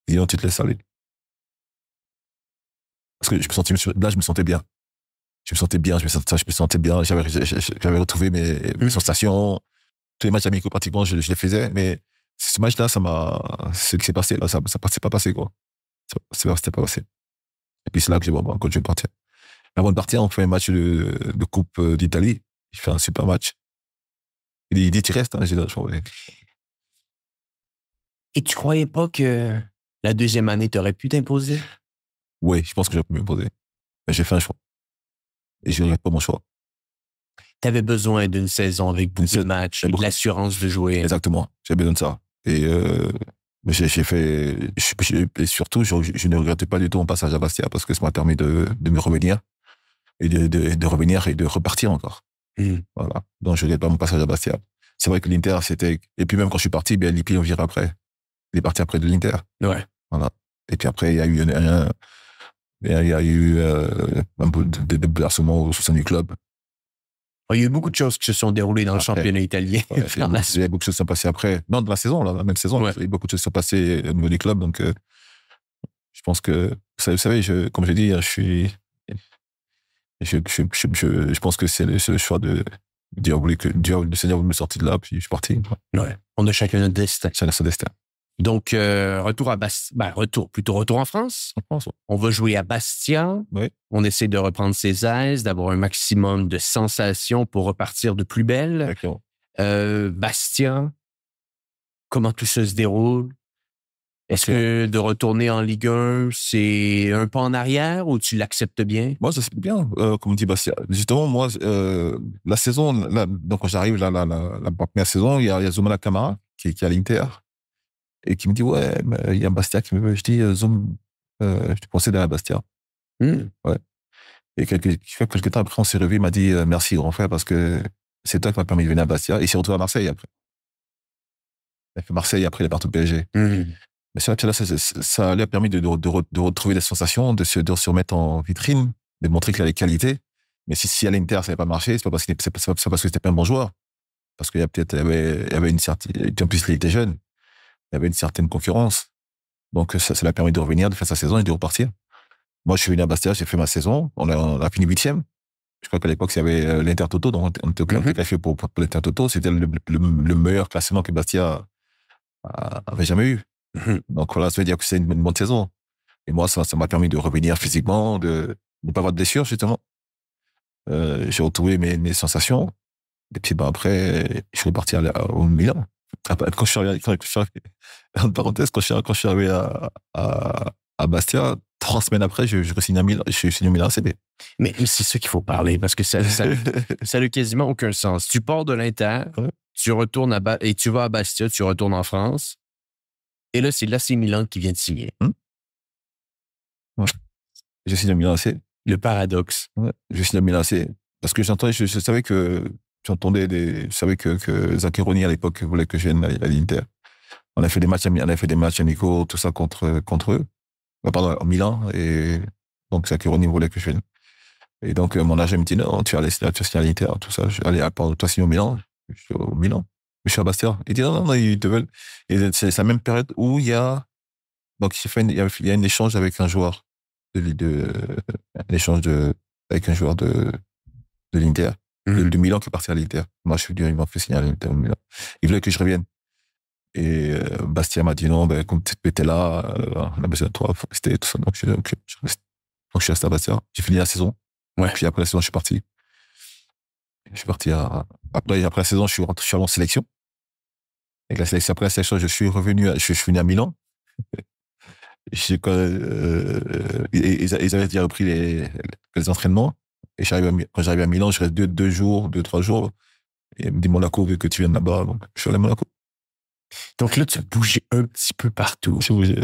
Il dit, non, tu te laisses aller. Parce que là, je me sentais bien. Je me sentais bien, je me sentais bien. J'avais retrouvé mes sensations. Tous les matchs amicaux, pratiquement, je les faisais. Mais ce match-là, ce qui s'est passé, là, ça s'est pas passé, quoi. C'était pas passé. Et puis, c'est là que j'ai dit, bon, quand je vais partir. Avant de partir, on fait un match de Coupe d'Italie. Il fait un super match. Il dit, tu restes, hein? J'ai dit, ouais. Et tu croyais pas que la deuxième année t'aurais pu t'imposer? Oui, je pense que j'aurais pu m'imposer. Mais j'ai fait un choix. Et je regrette pas mon choix. T'avais besoin d'une saison avec beaucoup de matchs, de l'assurance de jouer. Exactement. J'ai besoin de ça. Et j'ai fait... Et surtout, je ne regrette pas du tout mon passage à Bastia parce que ça m'a permis de me revenir et de revenir et de repartir encore. Voilà. Donc, je ne regrette pas mon passage à Bastia. C'est vrai que l'Inter, c'était... Et puis même quand je suis parti, bien, Lippi, on vire après. Il est parti après de l'Inter. Ouais. Voilà. Et puis après, il y a eu un peu de bouleversement au sein du club. Il y a eu beaucoup de choses qui se sont déroulées dans le championnat italien. Ouais, il y a beaucoup de choses qui sont passées après. Non, dans la saison, la même saison. Ouais. Il y a eu beaucoup de choses qui sont passées au niveau du club. Donc, je pense que, vous savez, comme j'ai dit, je pense que c'est le choix de Dieu voulait que le Seigneur voulait me sortir de là, puis je suis parti. Ouais. On a chacun notre destin. Chacun son destin. Donc, retour en France. En France, ouais. On va jouer à Bastia. Oui. On essaie de reprendre ses aises, d'avoir un maximum de sensations pour repartir de plus belle. D'accord. Bastia, comment tout ça se déroule? Est-ce que de retourner en Ligue 1, c'est un pas en arrière ou tu l'acceptes bien? Moi, ça se fait bien, comme dit Bastia. Justement, moi, la saison, donc quand j'arrive, la première saison, il y a Zoumana Camara qui est à l'Inter. Et qui me dit, ouais, il y a Bastia qui me veut. Je dis, Zoom, je te conseille d'aller à Bastia. Ouais. Et quelques temps après, on s'est revu, il m'a dit, merci, grand frère, parce que c'est toi qui m'as permis de venir à Bastia. Et il s'est retrouvé à Marseille après. Il a fait Marseille, après, il est parti au PSG. Mais ça lui a permis de retrouver des sensations, de se remettre en vitrine, de montrer qu'il a les qualités. Mais si à l'Inter, ça n'avait pas marché, c'est pas parce que c'était pas un bon joueur. Parce qu'il y avait une certaine, en plus, il était jeune. Il y avait une certaine concurrence. Donc, ça l'a permis de revenir, de faire sa saison et de repartir. Moi, je suis venu à Bastia, j'ai fait ma saison. On a fini 8e. Je crois qu'à l'époque, il y avait l'Inter-Toto, donc on était qualifié pour l'Inter-Toto. C'était le meilleur classement que Bastia avait jamais eu. Donc, voilà, ça veut dire que c'est une bonne saison. Et moi, ça m'a permis de revenir physiquement, de ne pas avoir de blessure, justement. J'ai retrouvé mes sensations. Et puis, après, je suis reparti au Milan. Quand je suis arrivé, en parenthèse, quand je suis arrivé à Bastia, 3 semaines après, je re-signe à Milan, je signe au Milan ACB. Mais c'est ça qu'il faut parler, parce que ça n'a quasiment aucun sens. Tu pars de l'Inter, tu retournes et tu vas à Bastia, tu retournes en France, et là, c'est l'AC Milan qui vient de signer. Ouais. Je signe au Milan AC. Le paradoxe. Ouais. Je signe au Milan AC. Parce que je savais que je savais que Zaccheroni à l'époque voulait que je vienne à l'Inter. On a fait des matchs amicaux, tout ça contre eux. Pardon, en Milan. Et donc Zaccheroni voulait que je vienne. Et donc mon agent me dit non, tu vas signer à l'Inter, tout ça. Allez, toi signer au Milan. Je suis au Milan. Je suis à Bastia. Il dit non, ils te veulent. Et c'est la même période où il y a un échange avec un joueur avec un joueur de l'Inter. De Milan qui est parti à l'Inter. Moi, je suis venu, il m'a fait signer à l'Inter. Il voulait que je revienne. Et Bastia m'a dit non, comme tu étais là, on a besoin de toi, il faut rester, tout ça. Donc, je reste. Donc, je suis resté à Bastia. J'ai fini la saison. Ouais. Puis après la saison, je suis parti. Après la saison, je suis allé en sélection. Après la sélection, je suis venu à Milan. Ils avaient déjà repris les entraînements. Et quand j'arrive à Milan, je reste 2-3 jours. Et il me dit Monaco, vu que tu viens de là-bas, donc je suis allé à Monaco. Donc là, tu as bougé un petit peu partout. J'ai bougé.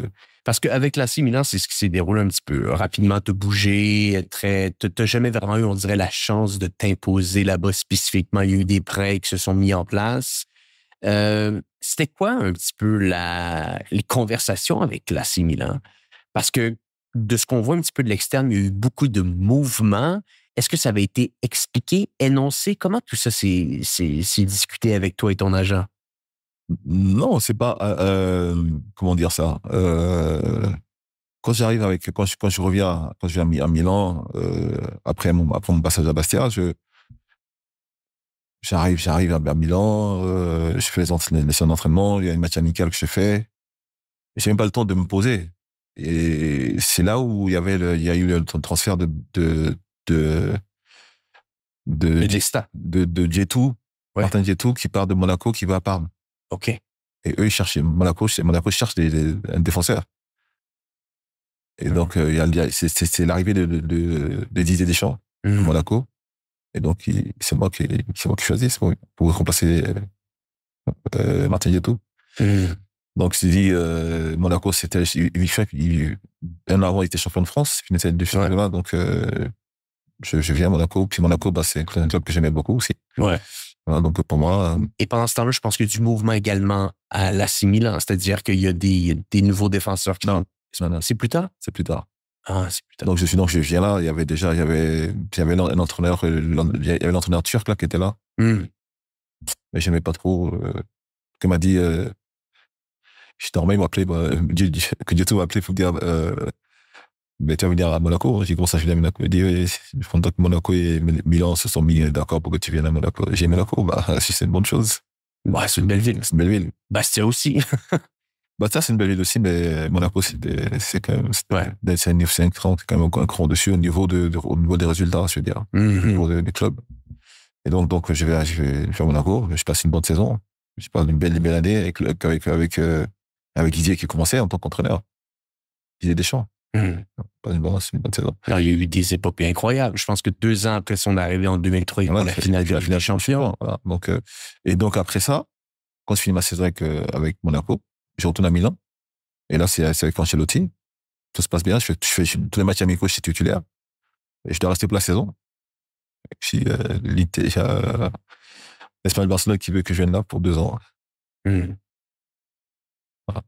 Parce qu'avec l'AC Milan, c'est ce qui s'est déroulé un petit peu. Rapidement, tu as bougé. Tu jamais vraiment eu, on dirait, la chance de t'imposer là-bas spécifiquement. Il y a eu des prêts qui se sont mis en place. C'était quoi un petit peu les conversations avec l'AC Milan? Parce que de ce qu'on voit un petit peu de l'externe, il y a eu beaucoup de mouvements. Est-ce que ça avait été expliqué, énoncé? Comment tout ça s'est discuté avec toi et ton agent? Non, c'est pas comment dire ça. Quand je reviens à Milan après mon passage à Bastia, j'arrive à Milan, je fais les séances d'entraînement, il y a une match amical que je fais. J'ai même pas le temps de me poser. Et c'est là où il y a eu le transfert de Djetou, ouais. Martin Djetou, qui part de Monaco, qui va à Parme. OK. Et eux, Monaco cherche un défenseur. Et donc, c'est l'arrivée de Didier Deschamps à Monaco. Et donc, c'est moi qui choisis pour remplacer Martin Djetou. Donc, je dit, Monaco, un an avant, il était champion de France, il finissait de championnat, donc je viens à Monaco. Puis Monaco, c'est un club que j'aimais beaucoup aussi. Ouais. Voilà, donc pour moi... Et pendant ce temps-là, je pense qu'il y a du mouvement également à l'AC Milan, c'est-à-dire qu'il y a des nouveaux défenseurs qui... Non. C'est plus tard? C'est plus tard. Ah, c'est plus tard. Donc je viens là, il y avait un entraîneur, il y avait l'entraîneur turc là qui était là. Mais j'aimais pas trop. Il m'a dit, je dormais, il m'a appelé, que Dieu m'a appelé pour dire, mais tu vas venir à Monaco. J'ai commencé à venir à Monaco. Il dit, je pense que Monaco et Milan se sont mis d'accord pour que tu viennes à Monaco. J'ai Monaco, si c'est une bonne chose. Ouais, c'est une belle ville. C'est une belle ville. Bastia aussi. Ça, c'est une belle ville aussi, mais Monaco, c'est quand même, c'est un cran quand même dessus au niveau des résultats, je veux dire, pour des clubs. Et donc, je vais faire Monaco. Je passe une bonne saison. Je passe une belle année avec Didier qui commençait en tant qu'entraîneur. Didier Deschamps. C'est une bonne saison. Alors, il y a eu des épopées incroyables. Je pense que 2 ans après son arrivée en 2003, pour la finale de la Ligue des Champions. Voilà. Donc, après ça, quand je finis ma saison avec Monaco, je retourne à Milan. Et là, c'est avec Ancelotti. Tout se passe bien. Je fais tous les matchs amicaux, je suis titulaire. Et je dois rester pour la saison. Et puis, l'Espagnol Barcelone qui veut que je vienne là pour 2 ans. Voilà.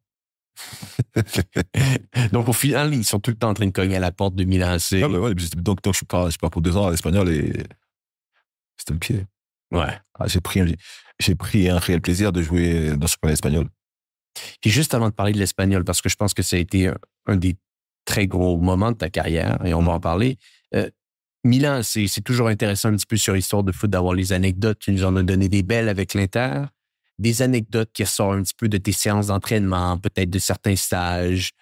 Donc, au final, ils sont tout le temps en train de cogner à la porte de Milan AC. Donc, je suis pas pour 2 ans à l'Espagnol et c'était le pied. Ouais. J'ai pris un réel plaisir de jouer dans ce championnat espagnol. Puis juste avant de parler de l'espagnol, parce que je pense que ça a été un des très gros moments de ta carrière, et on va en parler. Milan, c'est toujours intéressant un petit peu sur l'histoire de foot d'avoir les anecdotes. Tu nous en as donné des belles avec l'Inter. Des anecdotes qui ressortent un petit peu de tes séances d'entraînement, peut-être de certains stages.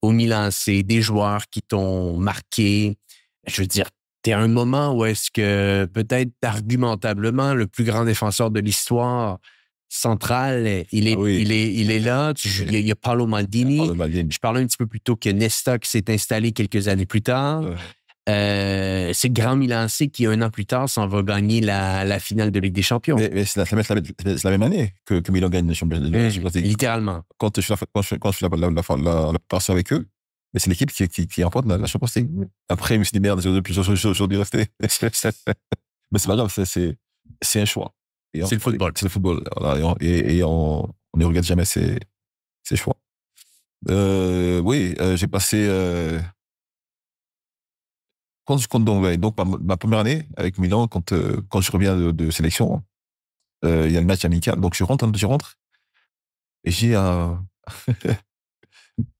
Au Milan, c'est des joueurs qui t'ont marqué. Je veux dire, t'es à un moment où est-ce que peut-être argumentablement le plus grand défenseur de l'histoire centrale, il est là. Il y a Paolo Maldini. Je parlais un petit peu plus tôt que Nesta qui s'est installé quelques années plus tard. C'est le Grand Milan AC qui, 1 an plus tard, s'en va gagner la finale de Ligue des Champions. Mais c'est la même année que Milan gagne le championnat de Ligue. Littéralement. Quand je fais la préparation avec eux, mais c'est l'équipe qui remporte la Champions League. Après, je me suis dit, merde, j'aurais dû rester. Mais c'est pas grave, c'est un choix. C'est le football. C'est le football. Voilà, et on ne regrette jamais ses choix. J'ai passé... Donc ma première année avec Milan, quand je reviens de sélection, il y a le match amical. Donc je rentre et j'ai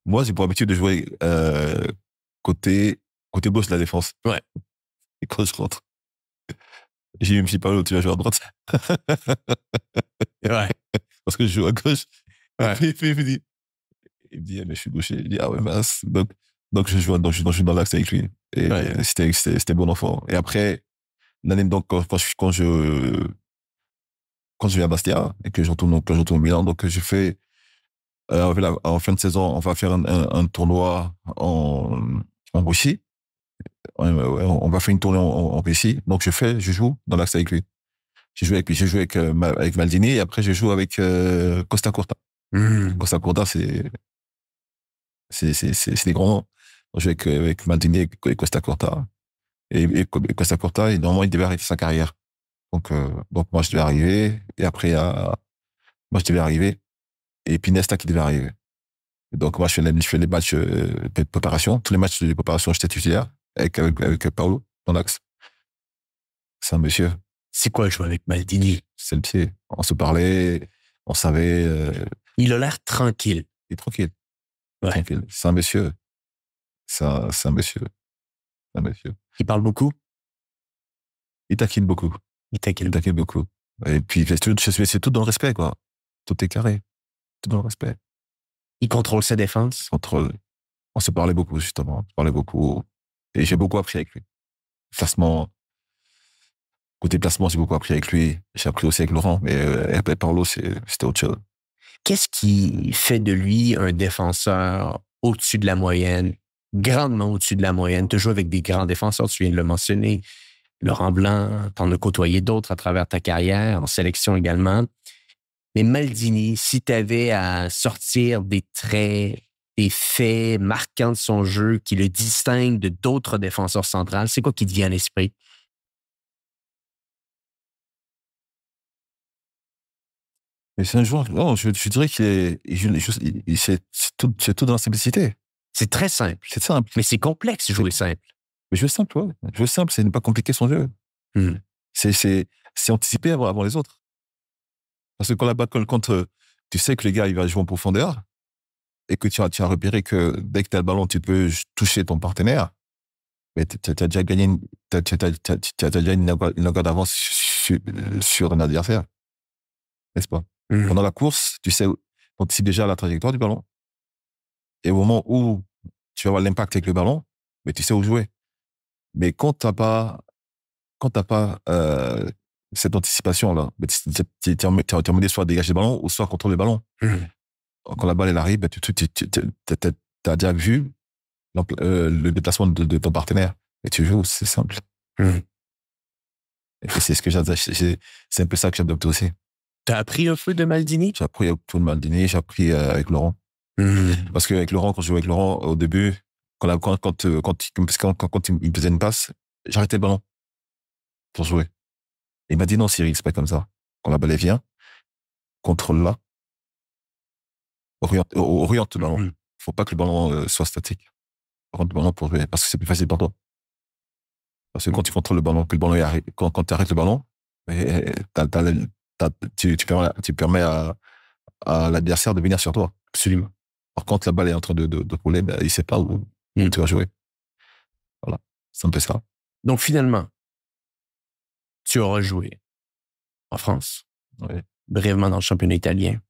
moi, j'ai pour habitude de jouer côté gauche de la défense. Ouais. Et quand je rentre, j'ai dit, M. Paolo, tu vas jouer à droite. Ouais. Parce que je joue à gauche. Ouais. Il me dit, mais je suis gaucher. Il dit, ah ouais, mince. Donc je joue dans l'axe avec lui. Et c'était bon enfant. Et après, l'année, donc, quand je viens à Bastia et que je retourne au Milan, donc je fais, en fin de saison, on va faire un tournoi en Russie. On va faire une tournée en Russie. Donc je joue dans l'axe avec lui. J'ai joué avec Maldini et après, j'ai joué avec Costa Curta. Costa Curta, c'est des grands noms. J'ai joué avec Maldini et Costa Curta. Et Costa Curta, normalement, il devait arrêter sa carrière. Donc moi, je devais arriver. Et après, moi, je devais arriver. Et puis Nesta qui devait arriver. Donc moi, je fais les matchs de préparation. Tous les matchs de préparation, j'étais titulaire avec Paolo dans l'axe. C'est un monsieur. C'est quoi jouer avec Maldini? C'est le pied. On se parlait, on savait. Il a l'air tranquille. Il est tranquille. Ouais. Tranquille. C'est un monsieur. C'est un monsieur. C'est un monsieur. Il parle beaucoup? Il taquine beaucoup. Il taquine. Il taquine beaucoup. Et puis, c'est tout dans le respect, quoi. Tout est carré. Tout dans le respect. Il contrôle sa défense? On se parlait beaucoup, justement. On se parlait beaucoup. Et j'ai beaucoup appris avec lui. Placement. Côté placement, j'ai beaucoup appris avec lui. J'ai appris aussi avec Laurent. Mais après, Paolo, c'était autre chose. Qu'est-ce qui fait de lui un défenseur au-dessus de la moyenne, grandement au-dessus de la moyenne? Tu joues avec des grands défenseurs, tu viens de le mentionner. Laurent Blanc, t'en as côtoyé d'autres à travers ta carrière, en sélection également. Mais Maldini, si tu avais à sortir des traits, des faits marquants de son jeu qui le distinguent de d'autres défenseurs centrales, c'est quoi qui te vient à l'esprit? Mais c'est un joueur, non, je dirais c'est tout dans la simplicité. C'est très simple. C'est simple. Mais c'est complexe, jouer simple. Mais jouer simple, ouais. Jouer simple, c'est ne pas compliquer son jeu. C'est anticiper avant les autres. Parce que quand tu sais que les gars, il va jouer en profondeur et que tu as repéré que dès que tu as le ballon, tu peux toucher ton partenaire, mais tu as déjà gagné, t'as déjà une longueur d'avance sur un adversaire. N'est-ce pas? Pendant la course, tu anticipes déjà la trajectoire du ballon. Et au moment où tu vas avoir l'impact avec le ballon, mais tu sais où jouer. Mais quand t'as pas cette anticipation-là, tu es emmené soit à dégager le ballon ou soit à contrôler le ballon. Quand la balle elle arrive, tu as déjà vu le déplacement de ton partenaire. Et tu joues, c'est simple. Et c'est ce que c'est un peu ça que j'adopte aussi. T'as appris un peu de Maldini? J'ai appris avec tout de Maldini, j'ai appris avec Laurent. Parce qu'avec Laurent, quand je jouais avec Laurent, au début, quand il me faisait une passe, j'arrêtais le ballon pour jouer. Et il m'a dit non, Cyril, c'est pas comme ça. Quand la balle vient, contrôle-la, oriente le ballon. Faut pas que le ballon soit statique. Oriente le ballon pour jouer, parce que c'est plus facile pour toi. Parce que quand tu contrôles le ballon, que le ballon arrive, quand tu arrêtes le ballon, tu permets à l'adversaire de venir sur toi. Absolument. Par contre, la balle est en train de rouler, il ne sait pas où tu vas jouer. Voilà, c'est un peu ça. Donc finalement, tu auras joué en France, brièvement dans le championnat italien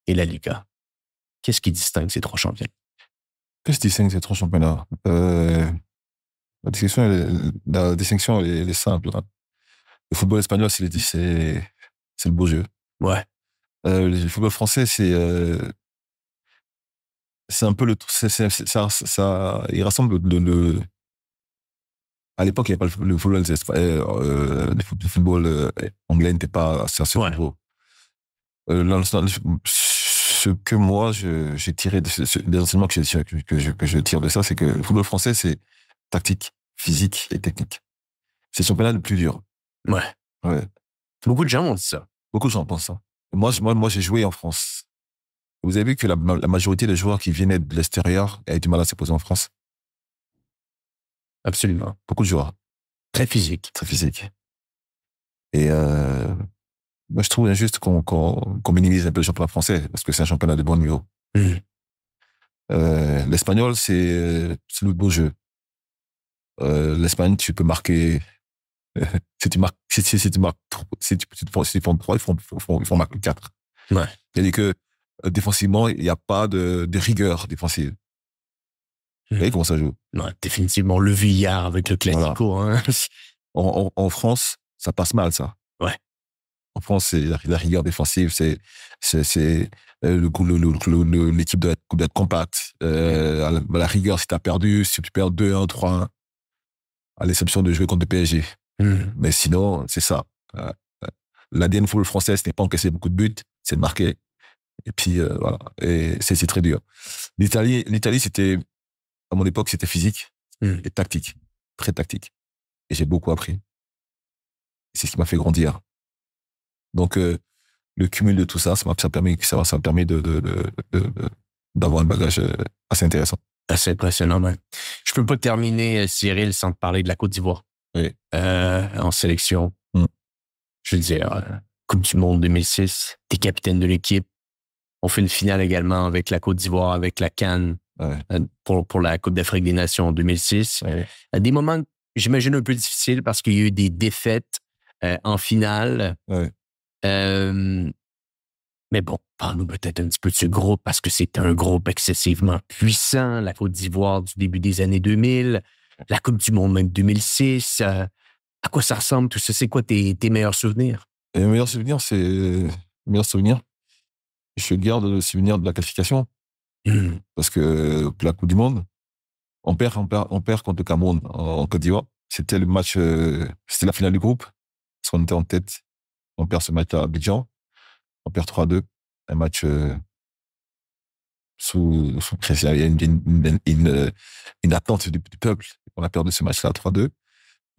et la Liga. Qu'est-ce qui distingue ces trois championnats? Qu'est-ce qui distingue ces trois championnats? La distinction elle est simple. Hein. Le football espagnol, c'est le beau jeu. Ouais. Le football français, c'est un peu il rassemble à l'époque, il n'y avait pas le football anglais n'était pas à ce niveau. Ce que moi, j'ai tiré des enseignements que je tire de ça, c'est que le football français, c'est tactique, physique et technique. C'est le championnat le plus dur. Ouais. Beaucoup de gens ont dit ça. Beaucoup de gens pensent ça. Moi, j'ai joué en France. Vous avez vu que la majorité des joueurs qui venaient de l'extérieur avaient du mal à se poser en France. Absolument. Beaucoup de joueurs. Très physique. Très physique. Et moi, je trouve injuste qu'on minimise un peu le championnat français, parce que c'est un championnat de bon niveau. L'espagnol, c'est le beau jeu. L'Espagne, tu peux marquer... si tu font 3, ils font marquer 4. Ouais. C'est-à-dire que défensivement, il n'y a pas de rigueur défensive. Vous voyez comment ça joue? Non, définitivement, le vu hier avec le Classico. Voilà. Hein. En France, ça passe mal, ça. Ouais. En France, c'est la rigueur défensive, l'équipe doit être compacte. La rigueur, si tu as perdu, si tu perds 2-1, 3-1, à l'exception de jouer contre le PSG. Mais sinon, c'est ça. Euh, L'ADN football français, ce n'est pas encaisser beaucoup de buts, c'est de marquer. Et puis, voilà. Et c'est très dur. L'Italie, c'était, à mon époque, c'était physique et tactique. Très tactique. Et j'ai beaucoup appris. C'est ce qui m'a fait grandir. Donc, le cumul de tout ça, ça m'a permis d'avoir un bagage assez intéressant. C'est impressionnant, même. Je peux pas terminer, Cyril, sans te parler de la Côte d'Ivoire. Oui. En sélection. Je veux dire, Coupe du Monde 2006, t'es capitaine de l'équipe. On fait une finale également avec la Côte d'Ivoire, avec la CAN pour la Coupe d'Afrique des Nations en 2006. Des moments, j'imagine, un peu difficiles parce qu'il y a eu des défaites en finale. Mais bon, parle-nous peut-être un petit peu de ce groupe parce que c'est un groupe excessivement puissant. La Côte d'Ivoire du début des années 2000, la Coupe du Monde même 2006. À quoi ça ressemble tout ça? C'est quoi tes meilleurs souvenirs? Mes meilleurs souvenirs, je garde le souvenir de la qualification. Parce que pour la Coupe du Monde, on perd contre le Cameroun en Côte d'Ivoire. C'était le match, c'était la finale du groupe. Parce qu'on était en tête. On perd ce match à Abidjan. On perd 3-2. Un match sous pression. Il y a une attente du peuple. On a perdu ce match-là 3-2.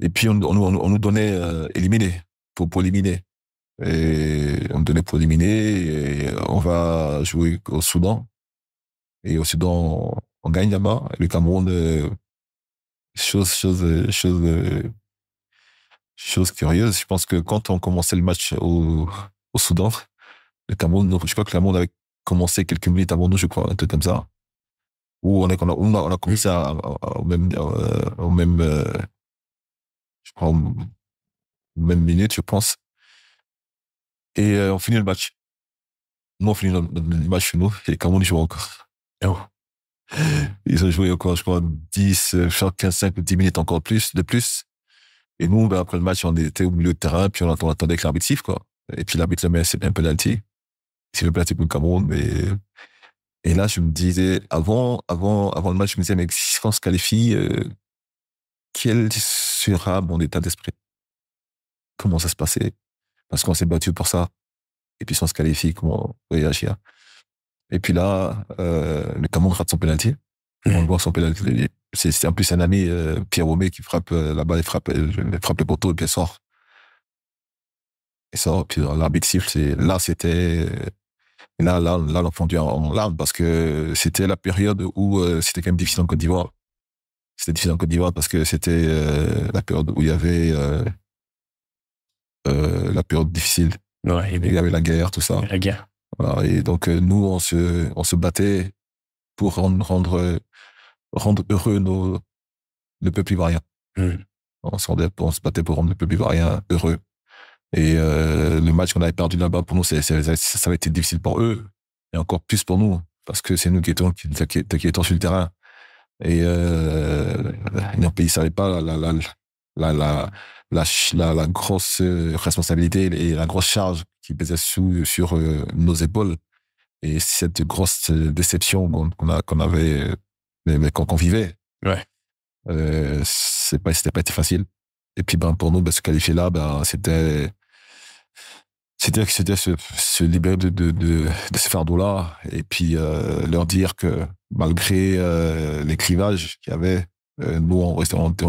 Et puis, on nous donnait éliminer, pour éliminer. Et on me donnait pour éliminer. Et on va jouer au Soudan. Et au Soudan, on gagne là-bas. Le Cameroun, chose curieuse. Je pense que quand on commençait le match au Soudan, le Cameroun, je crois que le Cameroun avait commencé quelques minutes avant nous, je crois, un truc comme ça. Où on a commencé au même, je crois, aux mêmes minutes, je pense. Et on finit le match. Nous, on finit le match chez nous, et le Cameroun, ils jouent encore. Oh. Ils ont joué encore, je crois, 10, 15, 5 ou 10 minutes encore de plus. Et nous, ben, après le match, on était au milieu de terrain, puis on attendait que l'arbitre siffle, quoi. Et puis l'arbitre le met un penalty. C'est le penalty pour le Cameroun. Et là, je me disais, avant le match, je me disais, mais si on se qualifie, quel sera mon état d'esprit? Comment ça se passait? Parce qu'on s'est battu pour ça. Et puis si on se qualifie, comment réagir? Et puis là, le Cameroun rate son penalty. On voit son penalty. C'est en plus un ami, Pierre Romé, qui frappe la balle, il frappe le poteau et puis elle sort. Et sort, puis l'arbitre siffle. Là, on a fondu en larmes parce que c'était la période où c'était quand même difficile en Côte d'Ivoire. C'était difficile en Côte d'Ivoire parce que c'était la période où il y avait la période difficile. Ouais, il y avait la guerre, tout ça. La guerre. Voilà, et donc, nous, on se battait pour rendre heureux le peuple ivoirien. On se battait pour rendre le peuple ivoirien heureux. Et le match qu'on avait perdu là-bas, pour nous, ça avait été difficile pour eux, et encore plus pour nous, parce que c'est nous qui étions sur le terrain. Et notre pays ne savait pas la grosse responsabilité et la grosse charge qui pesait sur nos épaules. Et cette grosse déception qu'on avait, mais qu'on vivait. Ouais. C'était pas été facile. Et puis, pour nous, se qualifier là, c'était se libérer de ce fardeau-là. Et puis, leur dire que malgré les clivages qu'il y avait, nous, on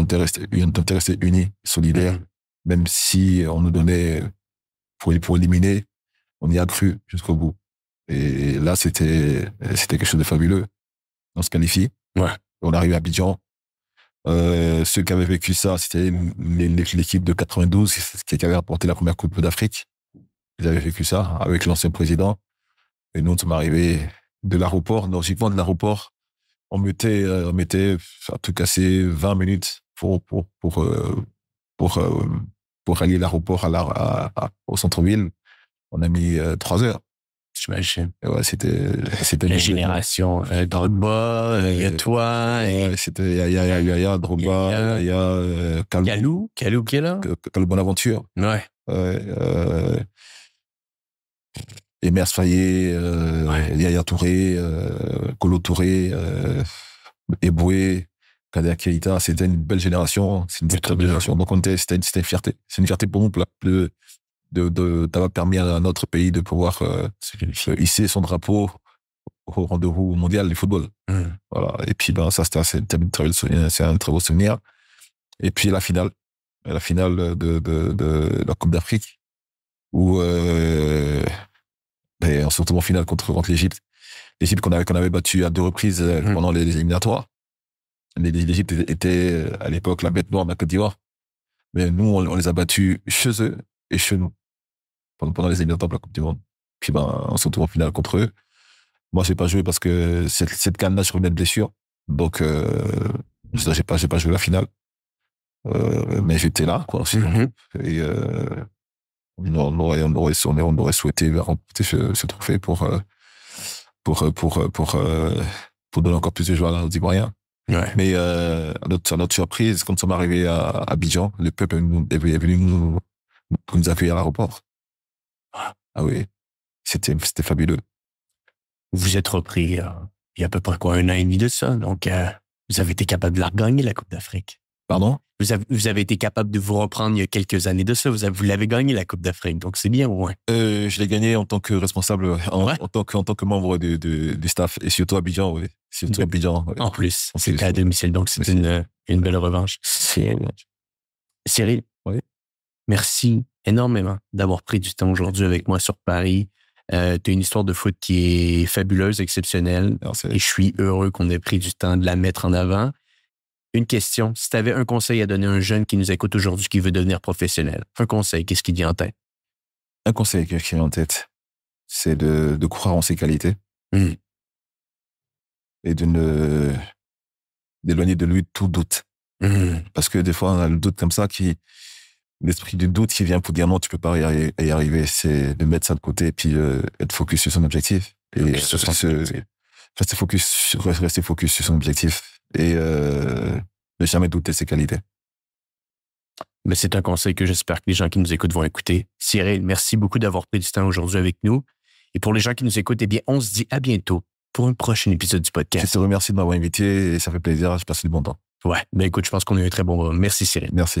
était restés unis, solidaires, même si on nous donnait pour éliminer, on y a cru jusqu'au bout. Et là, c'était quelque chose de fabuleux. On se qualifie. Ouais. On arrive à Abidjan. Ceux qui avaient vécu ça, c'était l'équipe de 92 qui avait remporté la première Coupe d'Afrique. Ils avaient vécu ça avec l'ancien président. Et nous, on sommes arrivés de l'aéroport. Logiquement, de l'aéroport, on mettait à tout casser 20 minutes pour allier l'aéroport au centre-ville. On a mis 3 heures. J'imagine. Ouais, c'était la génération Drogba, il y a toi. Ouais, c'était, il y a Drogba, il y a Kalou qui est là. Kalou Bonaventure. Ouais. Emers Faye, Yaya Touré, Kolo Touré, Eboué, Kader Keita, c'était une belle génération. C'est une très belle génération. Donc, c'était une fierté. C'est une fierté pour nous d'avoir permis à notre pays de pouvoir hisser son drapeau au rendez-vous mondial du football. Voilà. Et puis, ça, c'est un très beau souvenir. Et puis, la finale de la Coupe d'Afrique, où on se retrouve en finale contre l'Égypte. L'Égypte qu'on avait battu à 2 reprises pendant les éliminatoires. L'Égypte était à l'époque la bête noire de la Côte d'Ivoire. Mais nous, on les a battus chez eux et chez nous pendant les éliminatoires de la Coupe du Monde. Puis on se retrouve en finale contre eux. Moi, j'ai pas joué parce que cette canne-là, je revenais de blessure. Donc, j'ai pas joué la finale. Mais j'étais là, quoi. Et on aurait souhaité remporter ce trophée pour donner encore plus de joie aux Ivoiriens. Ouais. Mais à notre surprise, quand nous sommes arrivés à Abidjan, le peuple est venu nous accueillir à l'aéroport. Ah oui, c'était fabuleux. Vous êtes repris il y a à peu près 1 an et demi de ça. Donc, vous avez été capable de la regagner, la Coupe d'Afrique. Pardon? Vous avez été capable de vous reprendre il y a quelques années de ça. Vous l'avez gagné, la Coupe d'Afrique. Donc, c'est bien, ouais. Je l'ai gagné en tant que responsable, en tant que membre du staff. Et surtout à Abidjan, oui. Surtout à Abidjan. Ouais. En plus, c'était à domicile. Donc, c'est une belle revanche. Cyril, oui. Merci énormément d'avoir pris du temps aujourd'hui avec moi sur Paris. Tu as une histoire de foot qui est fabuleuse, exceptionnelle. Merci. Et je suis heureux qu'on ait pris du temps de la mettre en avant. Une question, si tu avais un conseil à donner à un jeune qui nous écoute aujourd'hui qui veut devenir professionnel, un conseil, qu'est-ce qui te vient en tête? Un conseil qui vient en tête, c'est de croire en ses qualités et d'éloigner de lui tout doute. Parce que des fois, on a le doute comme ça, l'esprit du doute qui vient pour dire non, tu peux pas y arriver. C'est de mettre ça de côté et puis être focus sur son objectif. Et rester focus sur son objectif et ne jamais douter de ses qualités. Mais c'est un conseil que j'espère que les gens qui nous écoutent vont écouter. Cyril, merci beaucoup d'avoir pris du temps aujourd'hui avec nous. Et pour les gens qui nous écoutent, eh bien, on se dit à bientôt pour un prochain épisode du podcast. Je te remercie de m'avoir invité et ça fait plaisir. J'ai passé du bon temps. Ouais, mais écoute, je pense qu'on a eu un très bon moment. Merci, Cyril. Merci.